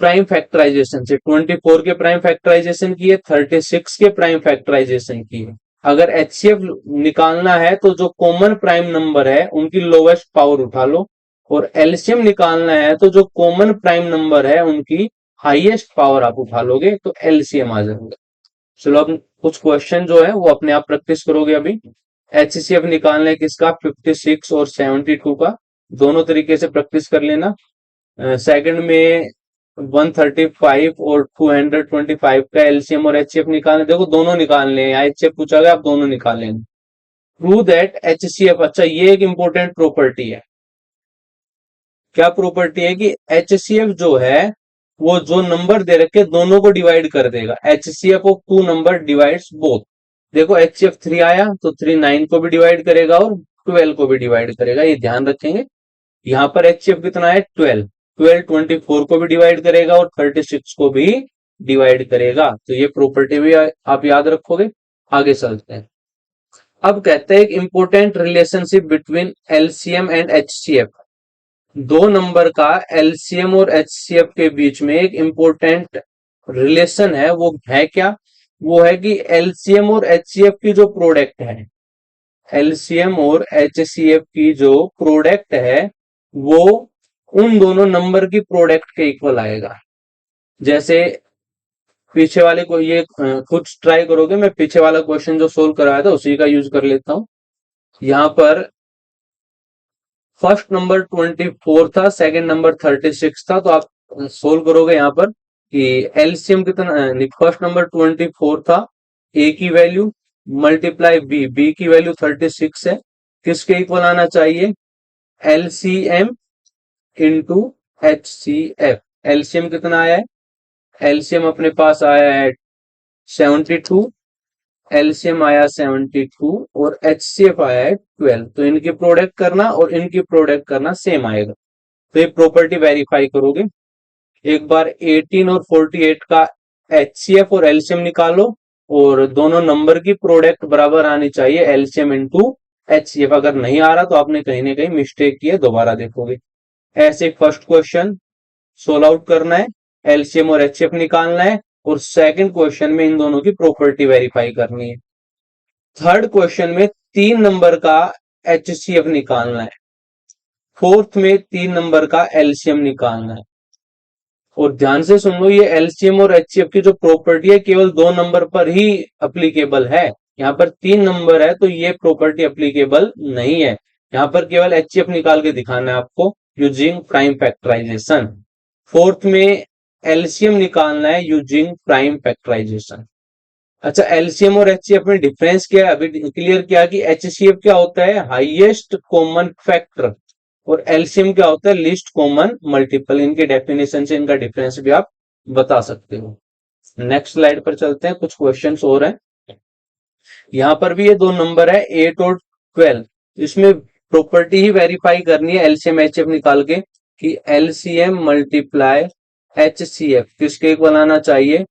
Speaker 1: प्राइम फैक्टराइजेशन से। 24 के प्राइम फैक्टराइजेशन की है, 36 के प्राइम फैक्टराइजेशन की है। अगर एचसीएफ निकालना है तो जो कॉमन प्राइम नंबर है उनकी लोवेस्ट पावर उठा लो, और एलसीएम निकालना है तो जो कॉमन प्राइम नंबर है उनकी हाईएस्ट पावर आप उठा लोगे, तो एलसीएम आ जाएगा। चलो अब कुछ क्वेश्चन जो है वो अपने आप प्रैक्टिस करोगे अभी। एचसीएफ निकालना है किसका, 56 और 72 का, दोनों तरीके से प्रैक्टिस कर लेना। सेकंड में 135 और 225 का एलसीएम और एचसीएफ निकालने, देखो दोनों निकालने हैं, एचसीएफ पूछा गया, आप दोनों निकाल लेना। प्रूव दैट एचसीएफ, अच्छा ये एक इंपॉर्टेंट प्रॉपर्टी है। क्या प्रॉपर्टी है कि एचसीएफ जो है वो जो नंबर दे रखे दोनों को डिवाइड कर देगा। HCF of two number divides both. देखो HCF3 आया तो 3 9 को भी डिवाइड करेगा और 12 को भी डिवाइड करेगा, ये ध्यान रखेंगे। यहाँ पर HCF कितना है 12, 12 24 को भी डिवाइड करेगा और 36 को भी डिवाइड करेगा, तो ये प्रॉपर्टी भी आप याद रखोगे। आगे चलते हैं। अब कहते हैं एक important relationship between LCM and HCF. दो नंबर का एलसीएम और एचसीएफ के बीच में एक इंपॉर्टेंट रिलेशन है, वो है क्या? वो है कि एलसीएम और एचसीएफ की जो प्रोडक्ट है, एलसीएम और एचसीएफ की जो प्रोडक्ट है, वो उन दोनों नंबर की प्रोडक्ट के इक्वल आएगा। जैसे पीछे वाले को ये कुछ ट्राई करोगे, मैं पीछे वाला क्वेश्चन जो सोल्व कराया था उसी का यूज कर लेता हूं। यहाँ पर फर्स्ट नंबर 24 था, सेकंड नंबर 36 था, तो आप सोल्व करोगे यहाँ पर कि एलसीएम कितना, फर्स्ट नंबर 24 था, ए की वैल्यू मल्टीप्लाई बी, बी की वैल्यू 36 है, किसके इक्वल आना चाहिए? LCM into HCF. एलसीएम कितना आया है? एलसीएम अपने पास आया है 72, एलसीएम आया 72 और एचसीएफ आया है 12, तो इनकी प्रोडक्ट करना और इनकी प्रोडक्ट करना सेम आएगा, तो ये प्रॉपर्टी वेरीफाई करोगे। एक बार 18 और 48 का एचसीएफ और एलसीएम निकालो और दोनों नंबर की प्रोडक्ट बराबर आनी चाहिए एलसीएम इंटू एचसीएफ। अगर नहीं आ रहा तो आपने कहीं ना कहीं मिस्टेक की है, दोबारा देखोगे। ऐसे फर्स्ट क्वेश्चन सोल्व आउट करना है, एलसीएम और एचसीएफ निकालना है, और सेकंड क्वेश्चन में इन दोनों की प्रॉपर्टी वेरीफाई करनी है। थर्ड क्वेश्चन में 3 नंबर का एचसीएफ निकालना है, फोर्थ में 3 नंबर का एलसीएम निकालना है। और ध्यान से सुन लो, ये एलसीएम और एचसीएफ की जो प्रॉपर्टी है केवल 2 नंबर पर ही अप्लीकेबल है। यहाँ पर 3 नंबर है तो ये प्रॉपर्टी अप्लीकेबल नहीं है। यहाँ पर केवल एचसीएफ निकाल के दिखाना है आपको यूजिंग प्राइम फैक्टराइजेशन। फोर्थ में एलसीएम निकालना है यूजिंग प्राइम फैक्टराइजेशन। अच्छा, एलसीएम और एचसीएफ में डिफरेंस क्या है? अभी क्लियर किया कि एचसीएफ क्या होता है? हाईएस्ट कॉमन फैक्टर, और एलसीएम क्या होता है? Least common multiple. इनके डेफिनेशन से इनका डिफरेंस भी आप बता सकते हो। नेक्स्ट स्लाइड पर चलते हैं, कुछ क्वेश्चंस और हैं। यहाँ पर भी ये दो नंबर है 8 और 12, इसमें प्रॉपर्टी ही वेरीफाई करनी है एलसीएम एचसीएफ निकाल के कि एलसीएम मल्टीप्लाई एचसीएफ किसके इक्वल आना चाहिए?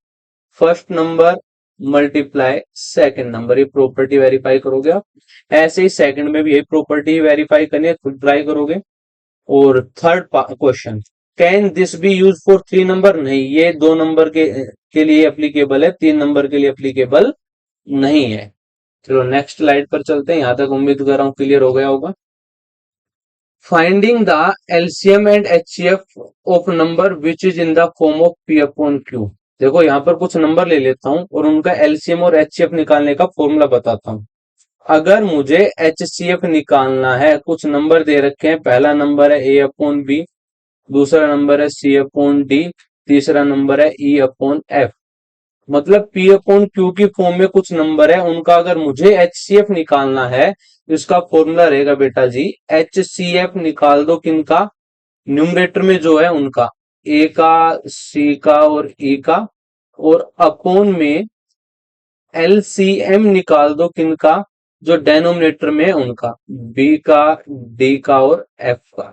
Speaker 1: First number multiply second number, ये प्रॉपर्टी वेरीफाई करोगे आप। ऐसे ही सेकंड में भी यही प्रॉपर्टी वेरीफाई करनी है, खुद ट्राई करोगे। और third question, can this B use for 3 number? नहीं, ये 2 नंबर के लिए एप्लीकेबल है, 3 नंबर के लिए एप्लीकेबल नहीं है। चलो नेक्स्ट स्लाइड पर चलते हैं, यहां तक उम्मीद कर रहा हूं क्लियर हो गया होगा। Finding the LCM and HCF of number which is in the form of P upon Q. देखो यहाँ पर कुछ नंबर ले लेता हूं और उनका एलसीएम और एचसीएफ निकालने का फॉर्मूला बताता हूं। अगर मुझे एचसीएफ निकालना है, कुछ नंबर दे रखे हैं, पहला नंबर है ए अपॉन बी, दूसरा नंबर है सी अपॉन डी, तीसरा नंबर है ई अपॉन एफ। मतलब पी अपॉन क्यू की फॉर्म में कुछ नंबर है, उनका अगर मुझे एचसीएफ निकालना है तो इसका फॉर्मूला रहेगा बेटा जी, एचसीएफ निकाल दो किनका? न्यूमरेटर में जो है उनका, ए का, सी का और ई का, और अपॉन में एलसीएम निकाल दो किनका? जो डेनोमिनेटर में है उनका, बी का, डी का और एफ का।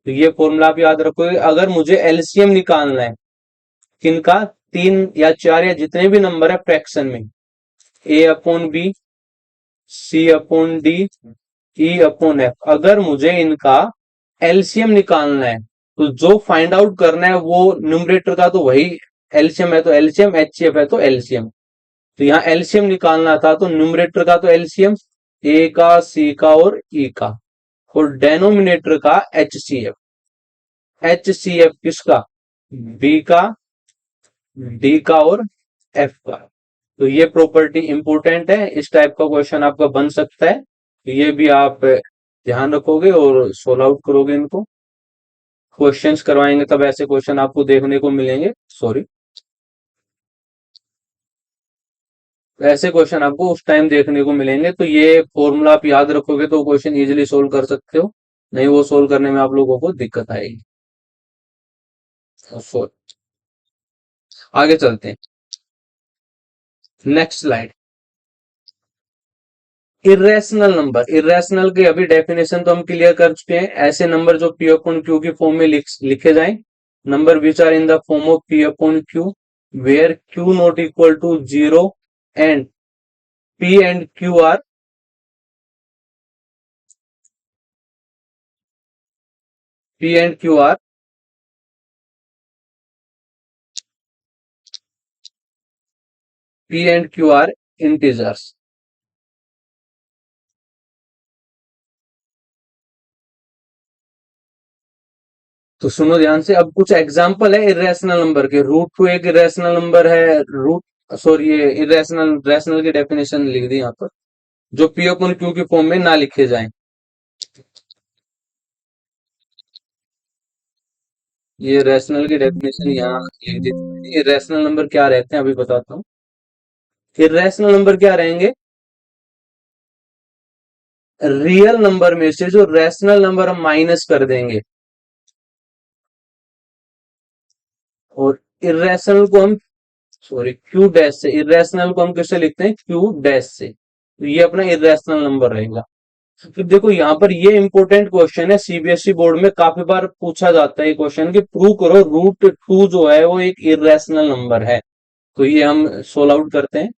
Speaker 1: तो ये फॉर्मूला आप याद रखोगे। अगर मुझे एलसीएम निकालना है किनका? 3 या 4 या जितने भी नंबर है फ्रैक्शन में, A upon B, C upon D, E upon F, अगर मुझे इनका एलसीएम निकालना है तो जो फाइंड आउट करना है वो न्यूमरेटर का तो वही एलसीएम है तो एलसीएम, एचसीएफ है तो एलसीएम। तो यहाँ एलसीएम निकालना था तो न्यूमरेटर का तो एलसीएम, ए का, सी का और ई का, और डेनोमिनेटर का एचसीएफ। एचसीएफ किसका? बी का, डी का और एफ का। तो ये प्रॉपर्टी इंपॉर्टेंट है, इस टाइप का क्वेश्चन आपका बन सकता है, तो ये भी आप ध्यान रखोगे और सोल्व आउट करोगे इनको। क्वेश्चंस करवाएंगे तब ऐसे क्वेश्चन आपको देखने को मिलेंगे, सॉरी, ऐसे क्वेश्चन आपको उस टाइम देखने को मिलेंगे। तो ये फॉर्मूला आप याद रखोगे तो क्वेश्चन इजीली सोल्व कर सकते हो, नहीं वो सोल्व करने में आप लोगों को दिक्कत आएगी। आगे चलते हैं, next slide. Irrational number, irrational की अभी डेफिनेशन तो हम क्लियर कर चुके हैं। ऐसे नंबर जो पी अपॉन क्यू की फॉर्म में लिखे जाएं, number which are in the form of P upon Q where Q not equal to zero and P and Q are P and Q are P and Q are integers. तो सुनो ध्यान से, अब कुछ example है irrational number के। Root two एक irrational number है। रूट सॉरी, ये इरेशनल रैशनल की डेफिनेशन लिख दी यहाँ पर, जो पी अपन क्यू की फॉर्म में ना लिखे जाएं। ये रैशनल की डेफिनेशन यहाँ लिख दी थी। इरेशनल नंबर क्या रहते हैं अभी बताता हूँ। इरेशनल नंबर क्या रहेंगे? रियल नंबर में से जो रैशनल नंबर हम माइनस कर देंगे, और इरेशनल को हम, सॉरी, क्यू डैश से, इरेशनल को हम किससे लिखते हैं? क्यू डैश से। तो ये अपना इरेशनल नंबर रहेगा। तो देखो यहाँ पर ये इंपॉर्टेंट क्वेश्चन है, सीबीएसई बोर्ड में काफी बार पूछा जाता है ये क्वेश्चन कि प्रूव करो रूट टू जो है वो एक इरेशनल नंबर है। तो ये हम सोल्व आउट करते हैं।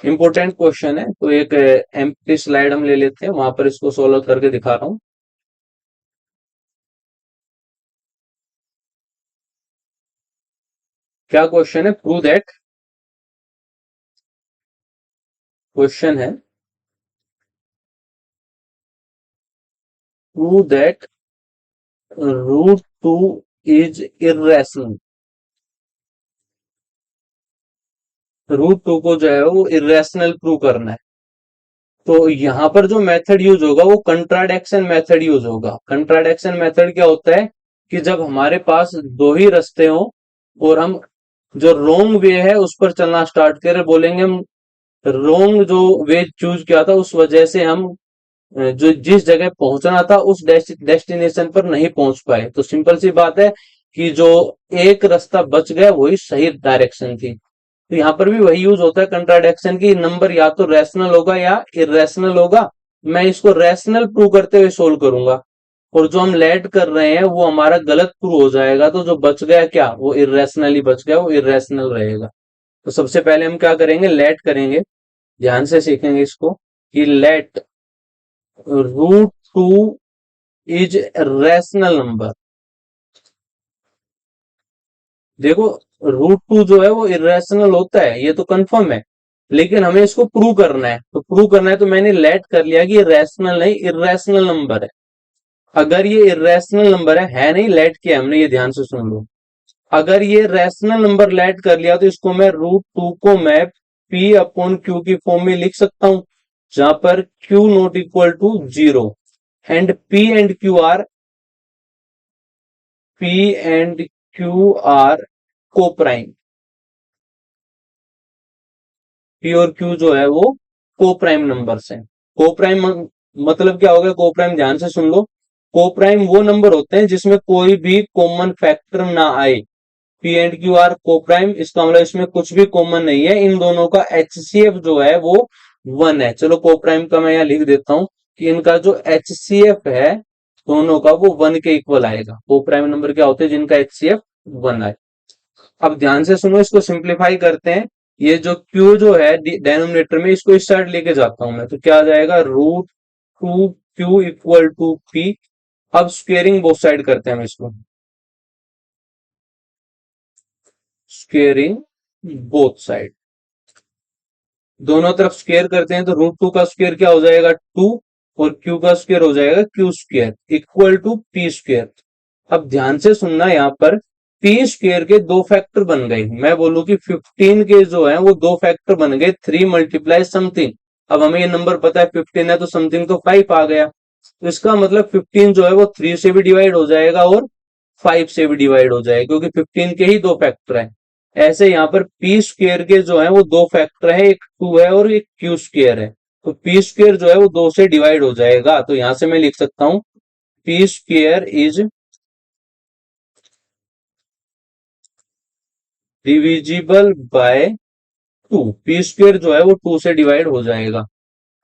Speaker 1: इंपॉर्टेंट क्वेश्चन है, तो एक एम्प्टी स्लाइड हम ले लेते हैं, वहां पर इसको सोल्व करके दिखा रहा हूँ। क्या क्वेश्चन है? प्रूव दैट, क्वेश्चन है prove that root two is irrational. Root two को जो है वो इरेशनल प्रूव करना है। तो यहां पर जो मेथड यूज होगा वो कंट्राडिक्शन मेथड यूज होगा। कंट्राडिक्शन मेथड क्या होता है कि जब हमारे पास दो ही रास्ते हो और हम जो रोंग वे है उस पर चलना स्टार्ट करें, बोलेंगे हम रोंग जो वे चूज किया था उस वजह से हम जो जिस जगह पहुंचना था उस डेस्टिनेशन पर नहीं पहुंच पाए। तो सिंपल सी बात है कि जो एक रास्ता बच गया वही सही डायरेक्शन थी। तो यहाँ पर भी वही यूज होता है कंट्राडिक्शन की, नंबर या तो रैशनल होगा या इरेशनल होगा। मैं इसको रैशनल प्रूव करते हुए सोल्व करूंगा, और जो हम लेट कर रहे हैं वो हमारा गलत प्रूव हो जाएगा। तो जो बच गया क्या, वो इरेशनल ही बच गया, वो इरेशनल रहेगा। तो सबसे पहले हम क्या करेंगे? लेट करेंगे। ध्यान से सीखेंगे इसको कि let root two is rational number. देखो, रूट टू जो है वो इरेशनल होता है, ये तो कंफर्म है, लेकिन हमें इसको प्रूव करना है। तो प्रूव करना है तो मैंने लेट कर लिया कि ये रैशनल नहीं इरेशनल नंबर है। अगर ये इरेशनल नंबर है नहीं, लेट किया हमने, ये ध्यान से सुन लो। अगर ये रैशनल नंबर लेट कर लिया तो इसको मैं रूट टू को मैं पी अपॉन क्यू की फॉर्म में लिख सकता हूं, जहां पर Q not equal to zero and P and Q are coprime. P और क्यू जो है वो को प्राइम नंबर्स हैं। को प्राइम मतलब क्या होगा? को प्राइम ध्यान से सुन लो। को प्राइम वो नंबर होते हैं जिसमें कोई भी कॉमन फैक्टर ना आए। पी एंड क्यू आर को प्राइम, इसका मतलब इसमें कुछ भी कॉमन नहीं है। इन दोनों का एचसीएफ जो है वो वन है। चलो को प्राइम का मैं यहाँ लिख देता हूं कि इनका जो एचसीएफ है दोनों का वो वन के इक्वल आएगा। को प्राइम नंबर क्या होते हैं? जिनका एचसीएफ वन आए। अब ध्यान से सुनो, इसको सिंप्लीफाई करते हैं। ये जो Q जो है डेनोमिनेटर में, इसको इस साइड लेके जाता हूं मैं, तो क्या आ जाएगा? Root two Q equal to P. अब स्क्वेयरिंग बोथ साइड करते हैं हम इसको, स्क्वेयरिंग बोथ साइड, दोनों तरफ स्क्वेयर करते हैं। तो रूट टू का स्क्वेयर क्या हो जाएगा? टू, और क्यू का स्क्वेयर हो जाएगा Q square equal to P square. अब ध्यान से सुनना, यहाँ पर पी स्क्वेयर के दो फैक्टर बन गए। मैं बोलूं कि 15 के जो है वो दो फैक्टर बन गए, 3 मल्टीप्लाई समथिंग। अब हमें ये नंबर पता है 15 है, तो समथिंग तो 5 आ गया। तो इसका मतलब 15 जो है वो 3 से भी डिवाइड हो जाएगा और 5 से भी डिवाइड हो जाएगा, क्योंकि 15 के ही दो फैक्टर है। ऐसे यहाँ पर पी स्क्वेयर के जो है वो दो फैक्टर है, एक टू है और एक क्यू स्क्वेयर है। तो पी स्क्वेयर जो है वो दो से डिवाइड हो जाएगा। तो यहां से मैं लिख सकता हूं P square is divisible by two. P square जो है वो टू से डिवाइड हो जाएगा।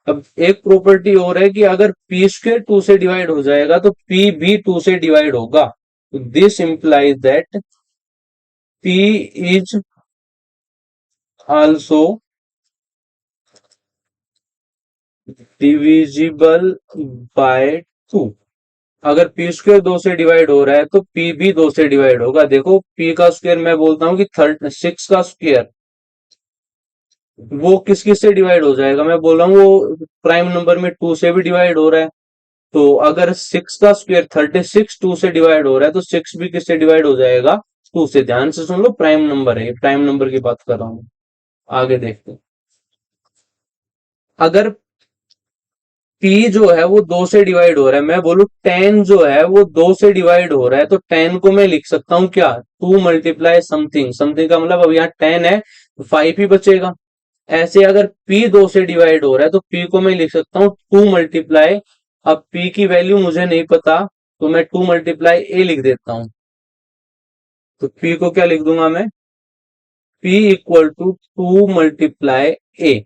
Speaker 1: अब एक प्रॉपर्टी और है कि अगर पी स्क्वेयर 2 से डिवाइड हो जाएगा तो पी भी 2 से डिवाइड होगा। तो this implies that P is also divisible by 2। अगर पी स्क्वेयर 2 से डिवाइड हो रहा है तो पी भी 2 से डिवाइड होगा। देखो पी का स्क्वायर मैं बोलता हूं कि 6 का स्क्वायर वो किस किस से डिवाइड हो जाएगा, मैं बोल रहा हूँ वो प्राइम नंबर में 2 से भी डिवाइड हो रहा है। तो अगर 6 का स्क्वायर 36 2 से डिवाइड हो रहा है तो 6 भी किससे डिवाइड हो जाएगा, 2 से। ध्यान से सुन लो, प्राइम नंबर है, प्राइम नंबर की बात कर रहा हूँ। आगे देखते हैं। अगर P जो है वो 2 से डिवाइड हो रहा है, मैं बोलूं 10 जो है वो 2 से डिवाइड हो रहा है, तो 10 को मैं लिख सकता हूं क्या, 2 मल्टीप्लाई समथिंग। समथिंग का मतलब अब यहाँ 10 है तो 5 ही बचेगा। ऐसे अगर P 2 से डिवाइड हो रहा है तो P को मैं लिख सकता हूँ 2 मल्टीप्लाई, अब P की वैल्यू मुझे नहीं पता तो मैं 2 मल्टीप्लाई ए लिख देता हूं। तो P को क्या लिख दूंगा मैं, P इक्वल टू 2 मल्टीप्लाई ए।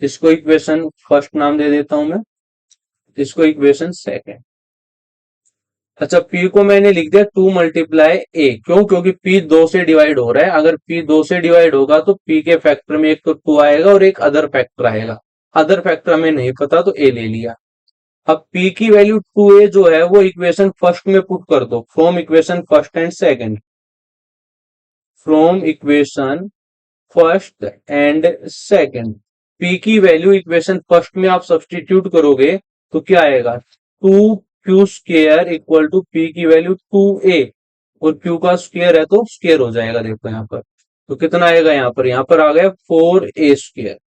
Speaker 1: इसको इक्वेशन फर्स्ट नाम दे देता हूं मैं, इसको इक्वेशन सेकंड। अच्छा P को मैंने लिख दिया 2 मल्टीप्लाई ए, क्यों, क्योंकि P 2 से डिवाइड हो रहा है। अगर P 2 से डिवाइड होगा तो P के फैक्टर में एक तो 2 आएगा और एक अदर फैक्टर आएगा। अदर फैक्टर हमें नहीं पता तो ए ले लिया। अब P की वैल्यू 2a जो है वो इक्वेशन फर्स्ट में पुट कर दो, from equation first and second. From equation first and second P की वैल्यू इक्वेशन फर्स्ट में आप सब्सटीट्यूट करोगे तो क्या आएगा, 2q square equal to P की वैल्यू 2a, और Q का स्क्वायर है तो स्क्वायर हो जाएगा। देखो यहाँ पर तो कितना आएगा, यहाँ पर आ गया 4a स्क्वायर।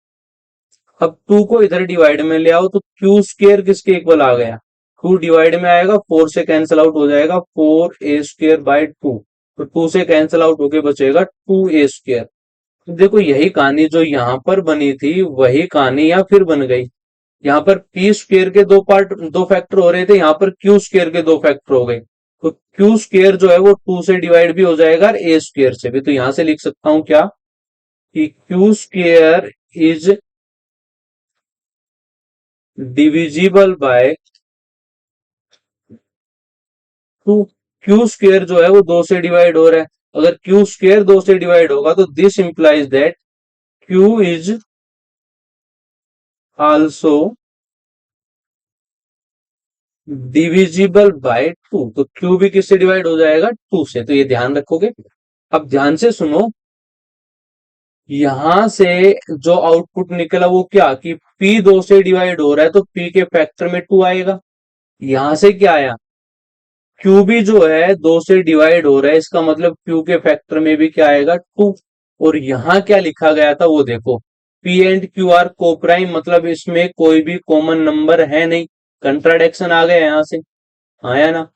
Speaker 1: अब 2 को इधर डिवाइड में ले आओ तो Q स्क्वायर किसके इक्वल आ गया, 2 डिवाइड में आएगा 4 से कैंसिल आउट हो जाएगा, 4a स्क्वायर बाय 2। तो 2 से कैंसिल आउट होके बचेगा 2a स्क्वायर। तो देखो यही कहानी जो यहाँ पर बनी थी वही कहानी यहाँ फिर बन गई। यहाँ पर पी स्क्वेयर के दो पार्ट, दो फैक्टर हो रहे थे, यहाँ पर क्यू स्क्वेयर के दो फैक्टर हो गए। तो क्यू स्क्वेयर जो है वो 2 से डिवाइड भी हो जाएगा और ए स्क्वेयर से भी। तो यहां से लिख सकता हूं क्या कि Q square is divisible by 2। Q square जो है वो 2 से डिवाइड हो रहा है। अगर क्यू स्क्वेयर 2 से डिवाइड होगा तो this implies that Q is also divisible by 2। तो क्यू भी किससे डिवाइड हो जाएगा, 2 से। तो ये ध्यान रखोगे। अब ध्यान से सुनो, यहां से जो आउटपुट निकला वो क्या कि P 2 से डिवाइड हो रहा है तो P के फैक्टर में 2 आएगा। यहां से क्या आया, Q भी जो है 2 से डिवाइड हो रहा है, इसका मतलब Q के फैक्टर में भी क्या आएगा, 2। और यहां क्या लिखा गया था वो देखो, P and Q are coprime, मतलब इसमें कोई भी कॉमन नंबर है नहीं। कंट्राडिक्शन आ गया यहां से, आया ना,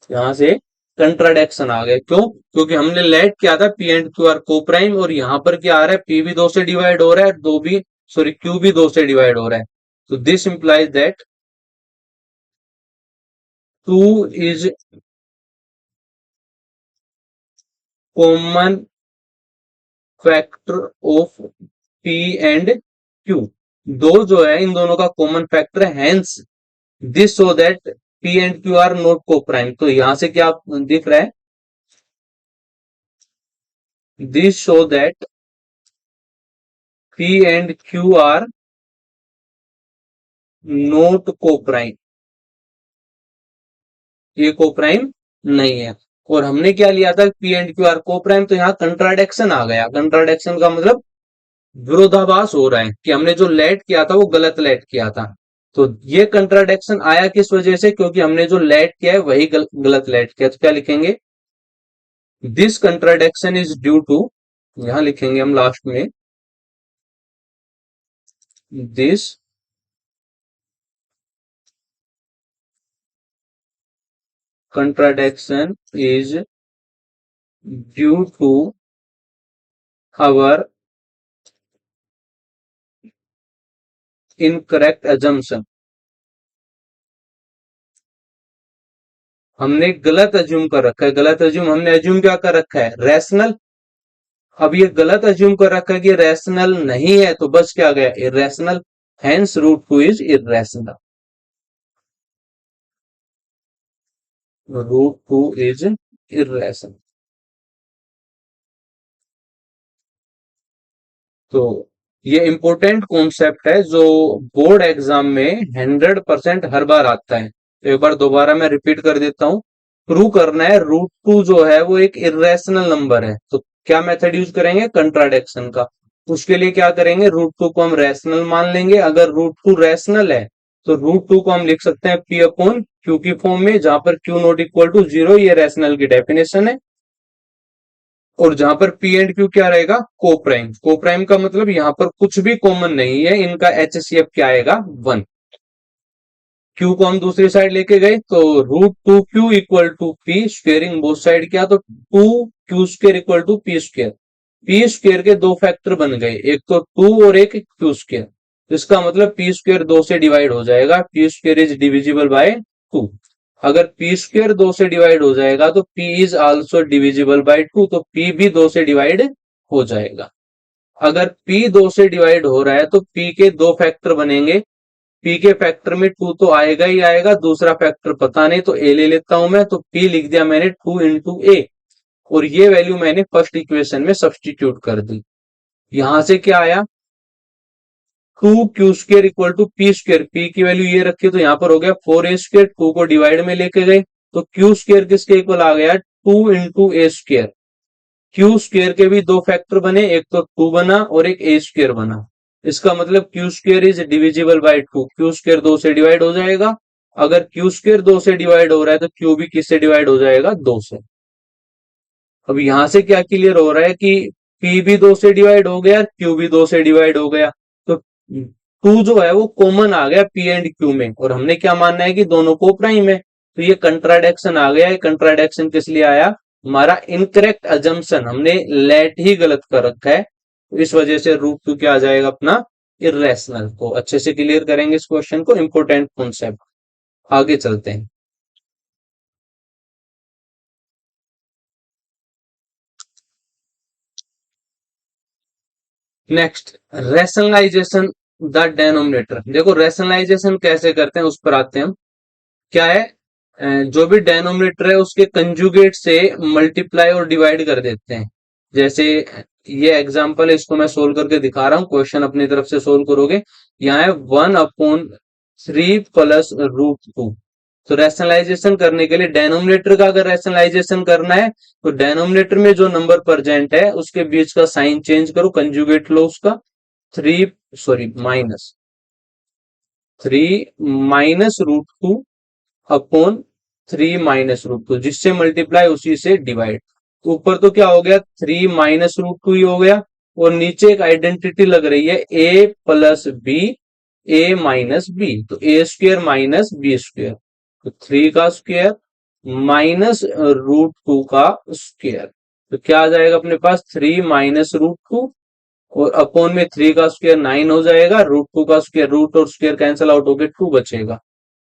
Speaker 1: यहां से कंट्राडिक्शन आ गया। क्यों, क्योंकि हमने लेट किया था पी एंड क्यू आर को प्राइम, और यहां पर क्या आ रहा है, पी भी 2 से डिवाइड हो रहा है, दो भी, सॉरी, क्यू भी 2 से डिवाइड हो रहा है। तो this implies that 2 is common factor of P and Q. दो जो है इन दोनों का कॉमन फैक्टर है, hence this so that P and Q are not को प्राइम। तो यहां से क्या दिख रहा है, this show that P and Q are note को प्राइम, ये को प्राइम नहीं है। और हमने क्या लिया था, पी एंड क्यू आर को प्राइम, तो यहाँ कंट्राडिक्शन आ गया। कंट्राडिक्शन का मतलब विरोधाभास हो रहा है कि हमने जो लेट किया था वो गलत लेट किया था। तो ये कंट्राडिक्शन आया किस वजह से, क्योंकि हमने जो लेट किया है वही गलत लेट किया। तो क्या लिखेंगे, this contradiction is due to, यहां लिखेंगे हम लास्ट में, दिस contradiction is due to our incorrect assumption। हमने गलत अज्यूम कर रखा है। गलत अज्यूम हमने अज्यूम क्या कर रखा है, रैशनल। अब ये गलत अज्यूम कर रखा है कि रैशनल नहीं है, तो बस क्या गया, irrational. Hence root two is irrational. Root two is irrational. तो ये इंपॉर्टेंट कॉन्सेप्ट है जो बोर्ड एग्जाम में 100% हर बार आता है। तो एक बार दोबारा मैं रिपीट कर देता हूँ। प्रूव करना है रूट टू जो है वो एक इरेशनल नंबर है, तो क्या मेथड यूज करेंगे, कंट्राडिक्शन का। उसके लिए क्या करेंगे, रूट टू को हम रैशनल मान लेंगे। अगर रूट टू रैशनल है तो रूट टू को हम लिख सकते हैं पी अपॉन क्यू की फॉर्म में, जहां पर Q not equal to zero, ये रैशनल की डेफिनेशन है। और जहां पर पी एंड क्यू क्या रहेगा, कोप्राइम। कोप्राइम का मतलब यहां पर कुछ भी कॉमन नहीं है, इनका एचसीएफ क्या आएगा, वन। क्यू को हम दूसरी साइड लेके गए तो root two Q equal to P, squaring both side किया तो two Q square equal to P square. P square के दो फैक्टर बन गए, एक तो टू और एक क्यू स्क्वेयर। इसका मतलब पी स्क्वेयर दो से डिवाइड हो जाएगा, P square is divisible by two. अगर पी स्क्वेयर दो से डिवाइड हो जाएगा तो P is also divisible by two, तो पी भी दो से डिवाइड हो जाएगा। अगर पी दो से डिवाइड हो रहा है तो पी के दो फैक्टर बनेंगे। पी के फैक्टर में टू तो आएगा ही आएगा, दूसरा फैक्टर पता नहीं तो ए ले लेता हूं मैं, तो पी लिख दिया मैंने टू इंटू ए। और ये वैल्यू मैंने फर्स्ट इक्वेशन में सब्सटीट्यूट कर दी। यहां से क्या आया, two Q square equal to P square. P की वैल्यू ये रखी तो यहां पर हो गया फोर ए स्क्र। टू को डिवाइड में लेके गए तो क्यू स्क्र किसके इक्वल आ गया, two into A square. Q square के भी दो फैक्टर बने, एक तो टू बना और एक ए स्क्र बना। इसका मतलब Q square is divisible by two, Q square दो से डिवाइड हो जाएगा। अगर क्यू स्क्र दो से डिवाइड हो रहा है तो क्यू भी किससे डिवाइड हो जाएगा, दो से। अब यहां से क्या क्लियर हो रहा है कि पी भी दो से डिवाइड हो गया, क्यू भी दो से डिवाइड हो गया। तो टू जो है वो कॉमन आ गया पी एंड क्यू में, और हमने क्या मानना है कि दोनों को प्राइम है। तो ये कंट्राडिक्शन आ गया है। कंट्राडिक्शन किस लिए आया, हमारा इनकरेक्ट अजम्पशन, हमने लेट ही गलत कर रखा है। तो इस वजह से रूट टू क्या आ जाएगा अपना, इरेशनल। को अच्छे से क्लियर करेंगे इस क्वेश्चन को, इंपोर्टेंट कॉन्सेप्ट। आगे चलते हैं। Next, rationalisation the denominator. देखो रैशनलाइजेशन कैसे करते हैं उस पर आते हैं हम। क्या है, जो भी डेनोमिनेटर है उसके कंजुगेट से मल्टीप्लाई और डिवाइड कर देते हैं। जैसे ये एग्जांपल है, इसको मैं सोल्व करके दिखा रहा हूं, क्वेश्चन अपनी तरफ से सोल्व करोगे। यहाँ है one upon three plus root two. तो रैशनलाइजेशन करने के लिए डेनोमिनेटर का अगर रैशनलाइजेशन करना है तो डेनोमिनेटर में जो नंबर प्रेजेंट है उसके बीच का साइन चेंज करो, कंजुगेट लो उसका। Three, sorry minus three minus root two upon three minus root two, जिससे मल्टीप्लाई उसी से डिवाइड। ऊपर तो क्या हो गया, थ्री माइनस रूट टू ही हो गया। और नीचे एक आइडेंटिटी लग रही है A plus B, A minus B, तो A square minus B square. तो थ्री का स्क्वेयर माइनस रूट टू का स्क्वेयर। तो क्या आ जाएगा अपने पास, थ्री माइनस रूट टू, और अपॉन में थ्री का स्क्वेयर नाइन हो जाएगा, रूट टू का स्क्वेयर, रूट और स्क्वेयर कैंसिल आउट हो गए, टू बचेगा।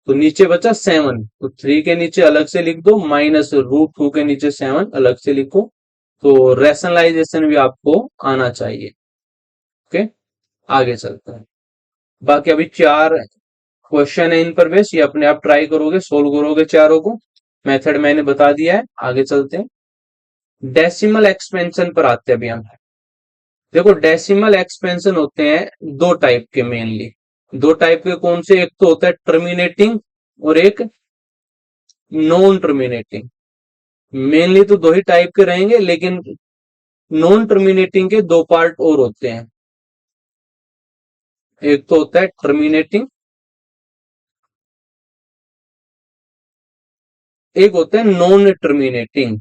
Speaker 1: तो नीचे बचा सेवन, तो थ्री के नीचे अलग से लिख दो, माइनस रूट टू के नीचे सेवन अलग से लिखो। तो रैशनलाइजेशन भी आपको आना चाहिए। ओके, आगे चलते हैं। बाकी अभी चार क्वेश्चन है इन पर बेस, ये अपने आप ट्राई करोगे, सोल्व करोगे चारों को। मेथड मैंने बता दिया है, आगे चलते हैं। डेसिमल एक्सपेंशन पर आते हैं अभी हम। देखो डेसिमल एक्सपेंशन होते हैं दो टाइप के मेनली। दो टाइप के कौन से, एक तो होता है टर्मिनेटिंग और एक नॉन टर्मिनेटिंग। मेनली तो दो ही टाइप के रहेंगे, लेकिन नॉन टर्मिनेटिंग के दो पार्ट और होते हैं। एक तो होता है टर्मिनेटिंग, एक होता है नॉन टर्मिनेटिंग।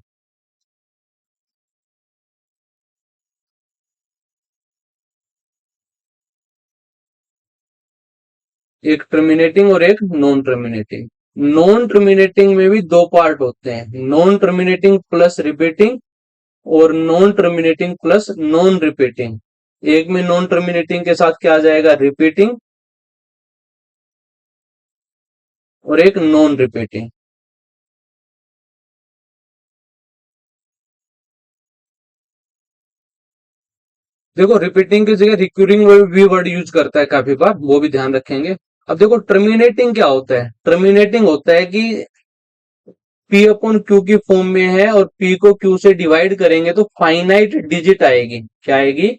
Speaker 1: एक टर्मिनेटिंग और एक नॉन टर्मिनेटिंग। नॉन टर्मिनेटिंग में भी दो पार्ट होते हैं, नॉन टर्मिनेटिंग प्लस रिपीटिंग और non terminating plus non repeating. एक में नॉन टर्मिनेटिंग के साथ क्या आ जाएगा, रिपीटिंग, और एक नॉन रिपीटिंग। देखो रिपीटिंग की जगह रिक्यूरिंग भी वर्ड यूज करता है काफी बार, वो भी ध्यान रखेंगे। अब देखो टर्मिनेटिंग क्या होता है, टर्मिनेटिंग होता है कि पी अपॉन क्यू की फॉर्म में है और पी को क्यू से डिवाइड करेंगे तो फाइनाइट डिजिट आएगी। क्या आएगी?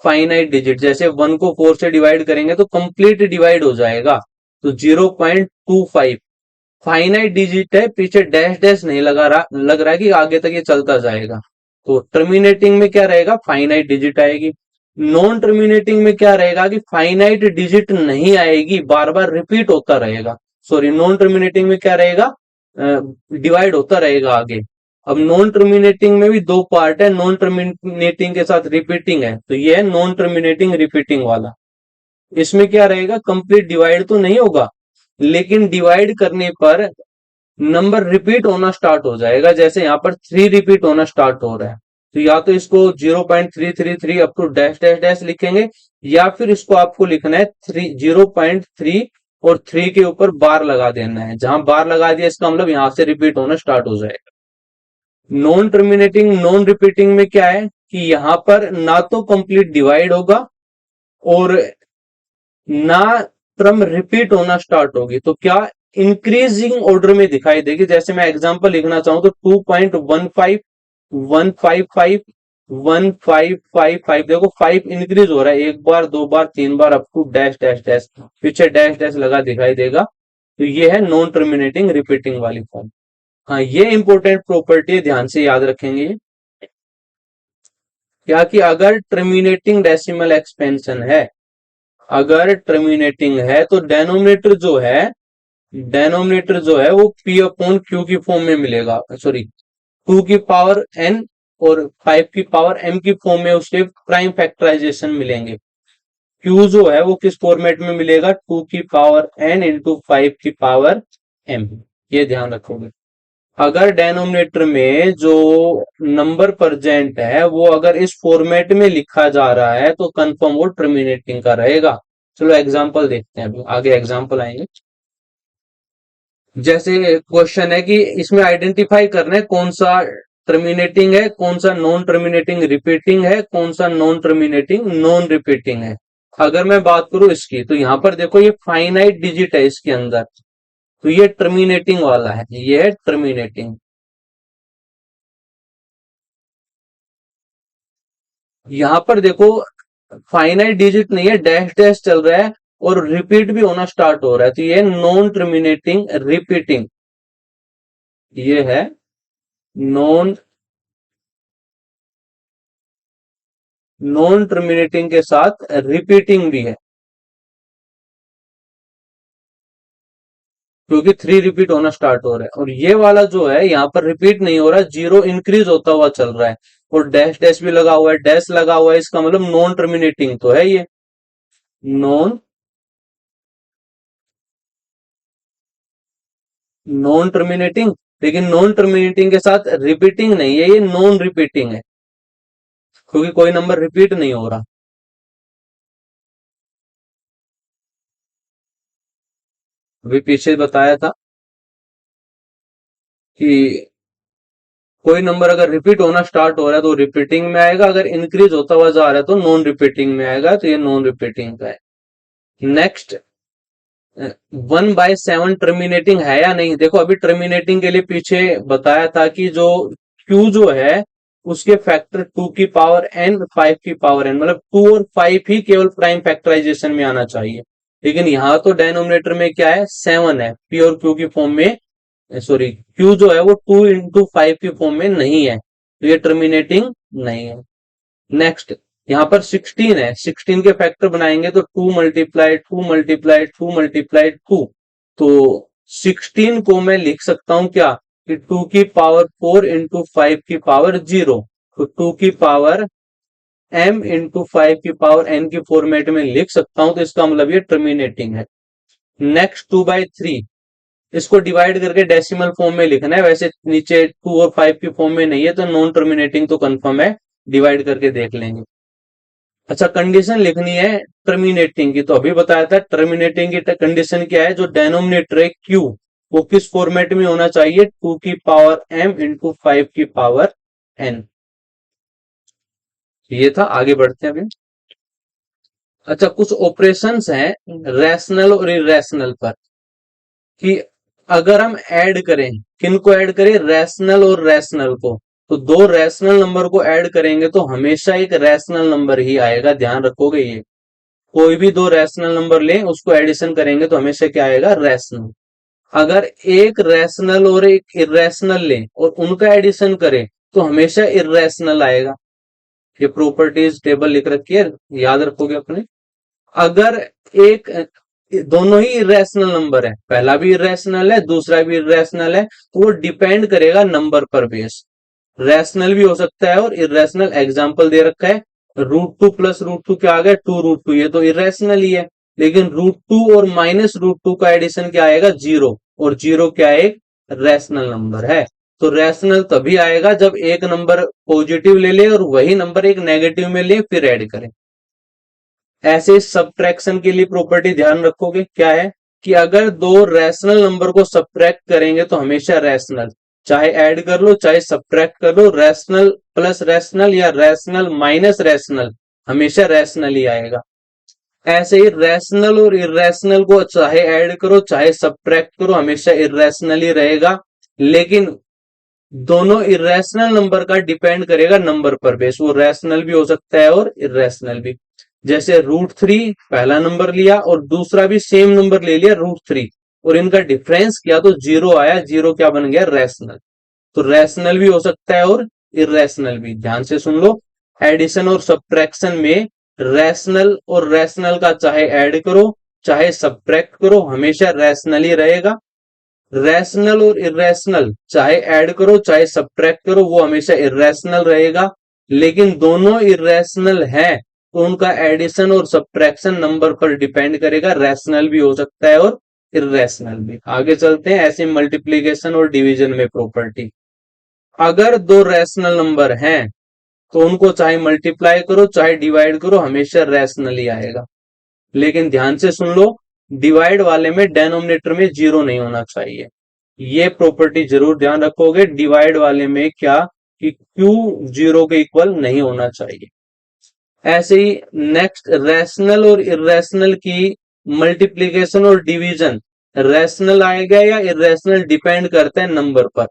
Speaker 1: Finite digit. जैसे 1 को 4 से डिवाइड करेंगे तो कंप्लीट डिवाइड हो जाएगा, तो 0.25 फाइनाइट डिजिट है, पीछे डैश डैश नहीं लग रहा है कि आगे तक ये चलता जाएगा। तो टर्मिनेटिंग में क्या रहेगा? फाइनाइट डिजिट आएगी। नॉन टर्मिनेटिंग में क्या रहेगा कि फाइनाइट डिजिट नहीं आएगी, बार बार रिपीट होता रहेगा। सॉरी, नॉन टर्मिनेटिंग में क्या रहेगा? डिवाइड होता रहेगा आगे। अब नॉन टर्मिनेटिंग में भी दो पार्ट है, नॉन टर्मिनेटिंग के साथ रिपीटिंग है, तो ये है नॉन टर्मिनेटिंग रिपीटिंग वाला। इसमें क्या रहेगा? कंप्लीट डिवाइड तो नहीं होगा, लेकिन डिवाइड करने पर नंबर रिपीट होना स्टार्ट हो जाएगा। जैसे यहाँ पर 3 रिपीट होना स्टार्ट हो रहा है, तो या तो इसको 0.333 up to dash dash dash लिखेंगे, या फिर इसको आपको लिखना है 0.3 और 3 के ऊपर बार लगा देना है। जहां बार लगा दिया इसका मतलब यहां से रिपीट होना स्टार्ट हो जाएगा। नॉन टर्मिनेटिंग नॉन रिपीटिंग में क्या है कि यहां पर ना तो कंप्लीट डिवाइड होगा और ना क्रम रिपीट होना स्टार्ट होगी, तो क्या इंक्रीजिंग ऑर्डर में दिखाई देगी। जैसे मैं एग्जांपल लिखना चाहूं तो 2.15 155 1555, देखो 5 इंक्रीज हो रहा है, एक बार दो बार तीन बार up to dash dash dash, पीछे डैश डैश लगा दिखाई देगा। तो ये है नॉन टर्मिनेटिंग रिपीटिंग वाली फॉर्म। हाँ, ये इंपॉर्टेंट प्रॉपर्टी है, ध्यान से याद रखेंगे। क्या कि अगर टर्मिनेटिंग डेसिमल एक्सपेंशन है, अगर टर्मिनेटिंग है तो डेनोमिनेटर जो है वो पी अपॉन क्यू की फॉर्म में मिलेगा। सॉरी, 2 की पावर n और 5 की पावर m की फॉर्म में उसके प्राइम फैक्टराइजेशन मिलेंगे। q जो है वो किस फॉर्मेट में मिलेगा? 2 की पावर n इंटू 5 की पावर m। ये ध्यान रखोगे। अगर डेनोमिनेटर में जो नंबर प्रेजेंट है वो अगर इस फॉर्मेट में लिखा जा रहा है तो कंफर्म वो टर्मिनेटिंग का रहेगा। चलो एग्जांपल देखते हैं, अभी आगे एग्जांपल आएंगे। जैसे क्वेश्चन है कि इसमें आइडेंटिफाई करना है कौन सा टर्मिनेटिंग है, कौन सा नॉन टर्मिनेटिंग रिपीटिंग है, कौन सा नॉन टर्मिनेटिंग नॉन रिपीटिंग है। अगर मैं बात करूं इसकी, तो यहां पर देखो ये फाइनाइट डिजिट है इसके अंदर, तो ये टर्मिनेटिंग वाला है, ये है टर्मिनेटिंग। यहां पर देखो फाइनाइट डिजिट नहीं है, डैश डैश चल रहा है और रिपीट भी होना स्टार्ट हो रहा है, तो ये नॉन टर्मिनेटिंग रिपीटिंग, ये है नॉन नॉन टर्मिनेटिंग के साथ रिपीटिंग भी है, क्योंकि 3 रिपीट होना स्टार्ट हो रहा है। और ये वाला जो है यहाँ पर रिपीट नहीं हो रहा, 0 इंक्रीज होता हुआ चल रहा है और डैश डैश भी लगा हुआ है, डैश लगा हुआ है, इसका मतलब नॉन टर्मिनेटिंग तो है ये, नॉन नॉन टर्मिनेटिंग। लेकिन नॉन टर्मिनेटिंग के साथ रिपीटिंग नहीं है, ये नॉन रिपीटिंग है, क्योंकि कोई नंबर रिपीट नहीं हो रहा। अभी पीछे बताया था कि कोई नंबर अगर रिपीट होना स्टार्ट हो रहा है तो रिपीटिंग में आएगा, अगर इंक्रीज होता हुआ जा रहा है तो नॉन रिपीटिंग में आएगा, तो ये नॉन रिपीटिंग का है। नेक्स्ट, 1/7 टर्मिनेटिंग है या नहीं। देखो अभी टर्मिनेटिंग के लिए पीछे बताया था कि जो Q जो है उसके फैक्टर 2 की पावर n 5 की पावर n, मतलब 2 और 5 ही केवल प्राइम फैक्टराइजेशन में आना चाहिए। लेकिन यहां तो डेनोमिनेटर में क्या है? 7 है, P और Q की फॉर्म में, सॉरी Q जो है वो 2 इंटू 5 की फॉर्म में नहीं है, तो ये टर्मिनेटिंग नहीं है। नेक्स्ट, यहाँ पर 16 है, 16 के फैक्टर बनाएंगे तो 2 मल्टीप्लाई 2 मल्टीप्लाई 2 मल्टीप्लाई 2, तो 16 को मैं लिख सकता हूं क्या कि 2 की पावर 4 इंटू 5 की पावर 0, तो 2 की पावर m इंटू 5 की पावर n की फॉर्मेट में लिख सकता हूं, तो इसका मतलब ये टर्मिनेटिंग है। नेक्स्ट, 2/3, इसको डिवाइड करके डेसिमल फॉर्म में लिखना है, वैसे नीचे 2 और 5 की फॉर्म में नहीं है, तो नॉन टर्मिनेटिंग तो कंफर्म है, डिवाइड करके देख लेंगे। अच्छा, कंडीशन लिखनी है टर्मिनेटिंग की, तो अभी बताया था टर्मिनेटिंग की कंडीशन क्या है, जो डेनोमिनेटर है क्यू वो किस फॉर्मेट में होना चाहिए? 2 की पावर m इंटू 5 की पावर n। ये था, आगे बढ़ते हैं अभी। अच्छा, कुछ ऑपरेशंस हैं रैशनल और इरेशनल पर, कि अगर हम ऐड करें, किनको ऐड करें, रैशनल और रैशनल को, तो दो रैशनल नंबर को ऐड करेंगे तो हमेशा एक रैशनल नंबर ही आएगा, ध्यान रखोगे ये। कोई भी दो रैशनल नंबर लें, उसको एडिशन करेंगे तो हमेशा क्या आएगा, रैशनल। अगर एक रैशनल और एक इरेशनल लें और उनका एडिशन करें तो हमेशा इरेशनल आएगा। ये प्रॉपर्टीज टेबल लिख रखी है, याद रखोगे अपने। अगर एक दोनों ही इरेशनल नंबर है, पहला भी इरेशनल है दूसरा भी इरेशनल है, तो वो डिपेंड करेगा नंबर पर बेस। रैशनल भी हो सकता है और इरेशनल। एग्जाम्पल दे रखा है, √2 प्लस √2 क्या आ गया, 2√2, ये तो इरेशनल ही है। लेकिन √2 और माइनस √2 का एडिशन क्या आएगा, 0, और 0 क्या है, एक रैशनल नंबर है। तो रैशनल तभी आएगा जब एक नंबर पॉजिटिव ले ले और वही नंबर एक नेगेटिव में ले, फिर ऐड करें। ऐसे सब्ट्रैक्शन के लिए प्रॉपर्टी ध्यान रखोगे क्या है, कि अगर दो रैशनल नंबर को सब्ट्रैक्ट करेंगे तो हमेशा रैशनल, चाहे ऐड कर लो चाहे सब्ट्रैक्ट कर लो, रैशनल प्लस रैशनल या रैशनल माइनस रैशनल, हमेशा रैशनल ही आएगा। ऐसे ही रैशनल और इरेशनल को चाहे ऐड करो चाहे सब्ट्रैक्ट करो, हमेशा इरेशनल ही रहेगा। लेकिन दोनों इरेशनल नंबर का डिपेंड करेगा नंबर पर बेस, वो रैशनल भी हो सकता है और इरेशनल भी। जैसे √3 पहला नंबर लिया और दूसरा भी सेम नंबर ले लिया √3, और इनका डिफरेंस किया तो 0 आया, 0 क्या बन गया, रैशनल। तो रैशनल भी हो सकता है और इरेशनल भी, ध्यान से सुन लो। एडिशन और सब्ट्रैक्शन में रैशनल और रैशनल का चाहे ऐड करो चाहे सब्ट्रैक्ट करो, हमेशा रैशनल ही रहेगा। रैशनल और इरेशनल चाहे ऐड करो चाहे सब्ट्रैक्ट करो, वो हमेशा इरेशनल रहेगा। लेकिन दोनों इरेशनल है तो उनका एडिशन और सब्ट्रैक्शन नंबर पर डिपेंड करेगा, रैशनल भी हो सकता है और इरेशनल भी। आगे चलते हैं ऐसे मल्टीप्लीकेशन और डिवीजन में प्रॉपर्टी। अगर दो रैशनल नंबर हैं तो उनको चाहे मल्टीप्लाई करो चाहे डिवाइड करो, हमेशा रैशनल ही आएगा। लेकिन ध्यान से सुन लो, डिवाइड वाले में डेनोमिनेटर में 0 नहीं होना चाहिए। ये प्रॉपर्टी जरूर ध्यान रखोगे, डिवाइड वाले में क्या, कि Q 0 के इक्वल नहीं होना चाहिए। ऐसे ही नेक्स्ट, रैशनल और इरेशनल की मल्टीप्लीकेशन और डिवीजन, रैशनल आएगा या इरेशनल डिपेंड करता है नंबर पर।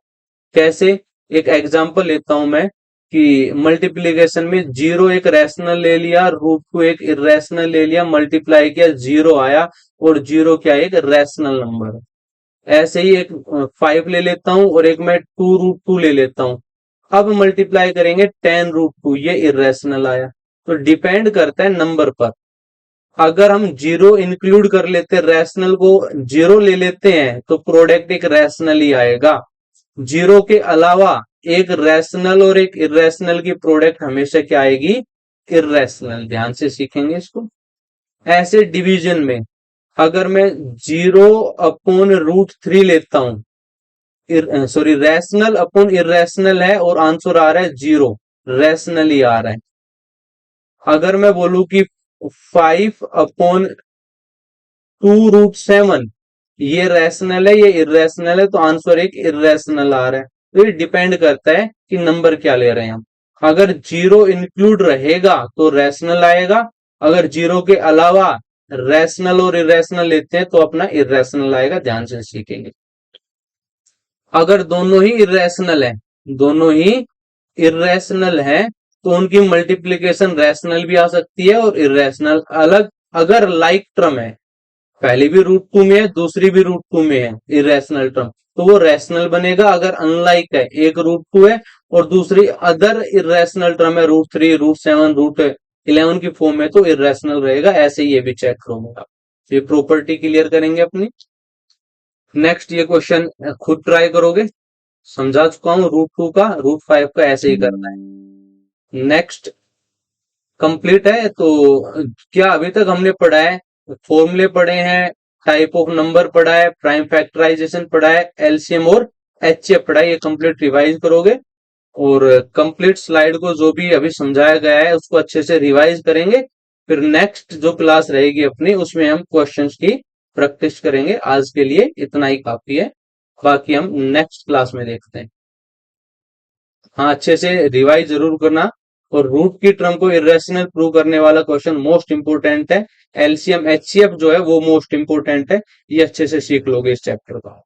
Speaker 1: कैसे, एक एग्जांपल लेता हूं मैं, कि मल्टीप्लीकेशन में 0 एक रैशनल ले लिया, √2 एक इरेशनल ले लिया, मल्टीप्लाई किया 0 आया, और 0 क्या, एक रैशनल नंबर है। ऐसे ही एक 5 ले लेता हूं और एक मैं 2√2 ले लेता हूं। अब मल्टीप्लाई करेंगे 10√2, ये इरेशनल आया। तो डिपेंड करता है नंबर पर। अगर हम 0 इंक्लूड कर लेते, रैशनल को 0 ले लेते हैं, तो प्रोडक्ट एक रैशनल ही आएगा। 0 के अलावा एक रैशनल और एक इरेशनल की प्रोडक्ट हमेशा क्या आएगी, इरेशनल। ध्यान से सीखेंगे इसको। ऐसे डिवीजन में अगर मैं 0/√3 लेता हूं, सॉरी, रैशनल अपॉन इरेशनल है और आंसर आ रहा है 0, रैशनल ही आ रहा है। अगर मैं बोलूं कि 5/2√7, ये रैशनल है ये इरेशनल है, तो आंसर एक इरेशनल आ रहा है। तो ये डिपेंड करता है कि नंबर क्या ले रहे हैं हम। अगर 0 इंक्लूड रहेगा तो रैशनल आएगा, अगर 0 के अलावा रैशनल और इरेशनल लेते हैं तो अपना इरेशनल आएगा। ध्यान से सीखेंगे। अगर दोनों ही इरेशनल है, दोनों ही इरेशनल है, तो उनकी मल्टीप्लीकेशन रैशनल भी आ सकती है और इरेशनल अलग। अगर लाइक टर्म है, पहली भी √2 में है दूसरी भी √2 में है इरेशनल टर्म, तो वो रैशनल बनेगा। अगर अनलाइक है, एक √2 है और दूसरी अदर इरेशनल टर्म है, √3 √7 √11 की फॉर्म में, तो इरेशनल रहेगा। ऐसे ही ये भी चेक करोगे आप। ये प्रॉपर्टी क्लियर करेंगे अपनी। नेक्स्ट ये क्वेश्चन खुद ट्राई करोगे, समझा चुका हूं, √2 का √5 का ऐसे ही करना है। नेक्स्ट कंप्लीट है। तो क्या अभी तक हमने पढ़ा है, फॉर्मूले पढ़े हैं, टाइप ऑफ नंबर पढ़ा है, प्राइम फैक्टराइजेशन पढ़ा है, एलसीएम और एचसीएफ पढ़ा है। ये कंप्लीट रिवाइज करोगे और कंप्लीट स्लाइड को जो भी अभी समझाया गया है उसको अच्छे से रिवाइज करेंगे। फिर नेक्स्ट जो क्लास रहेगी अपनी, उसमें हम क्वेश्चंस की प्रैक्टिस करेंगे। आज के लिए इतना ही काफी है, बाकी हम नेक्स्ट क्लास में देखते हैं। हाँ, अच्छे से रिवाइज जरूर करना। और रूट की टर्म को इरेशनल प्रूव करने वाला क्वेश्चन मोस्ट इंपोर्टेंट है। एलसीएम एचसीएफ जो है वो मोस्ट इंपोर्टेंट है, ये अच्छे से सीख लोगे इस चैप्टर का।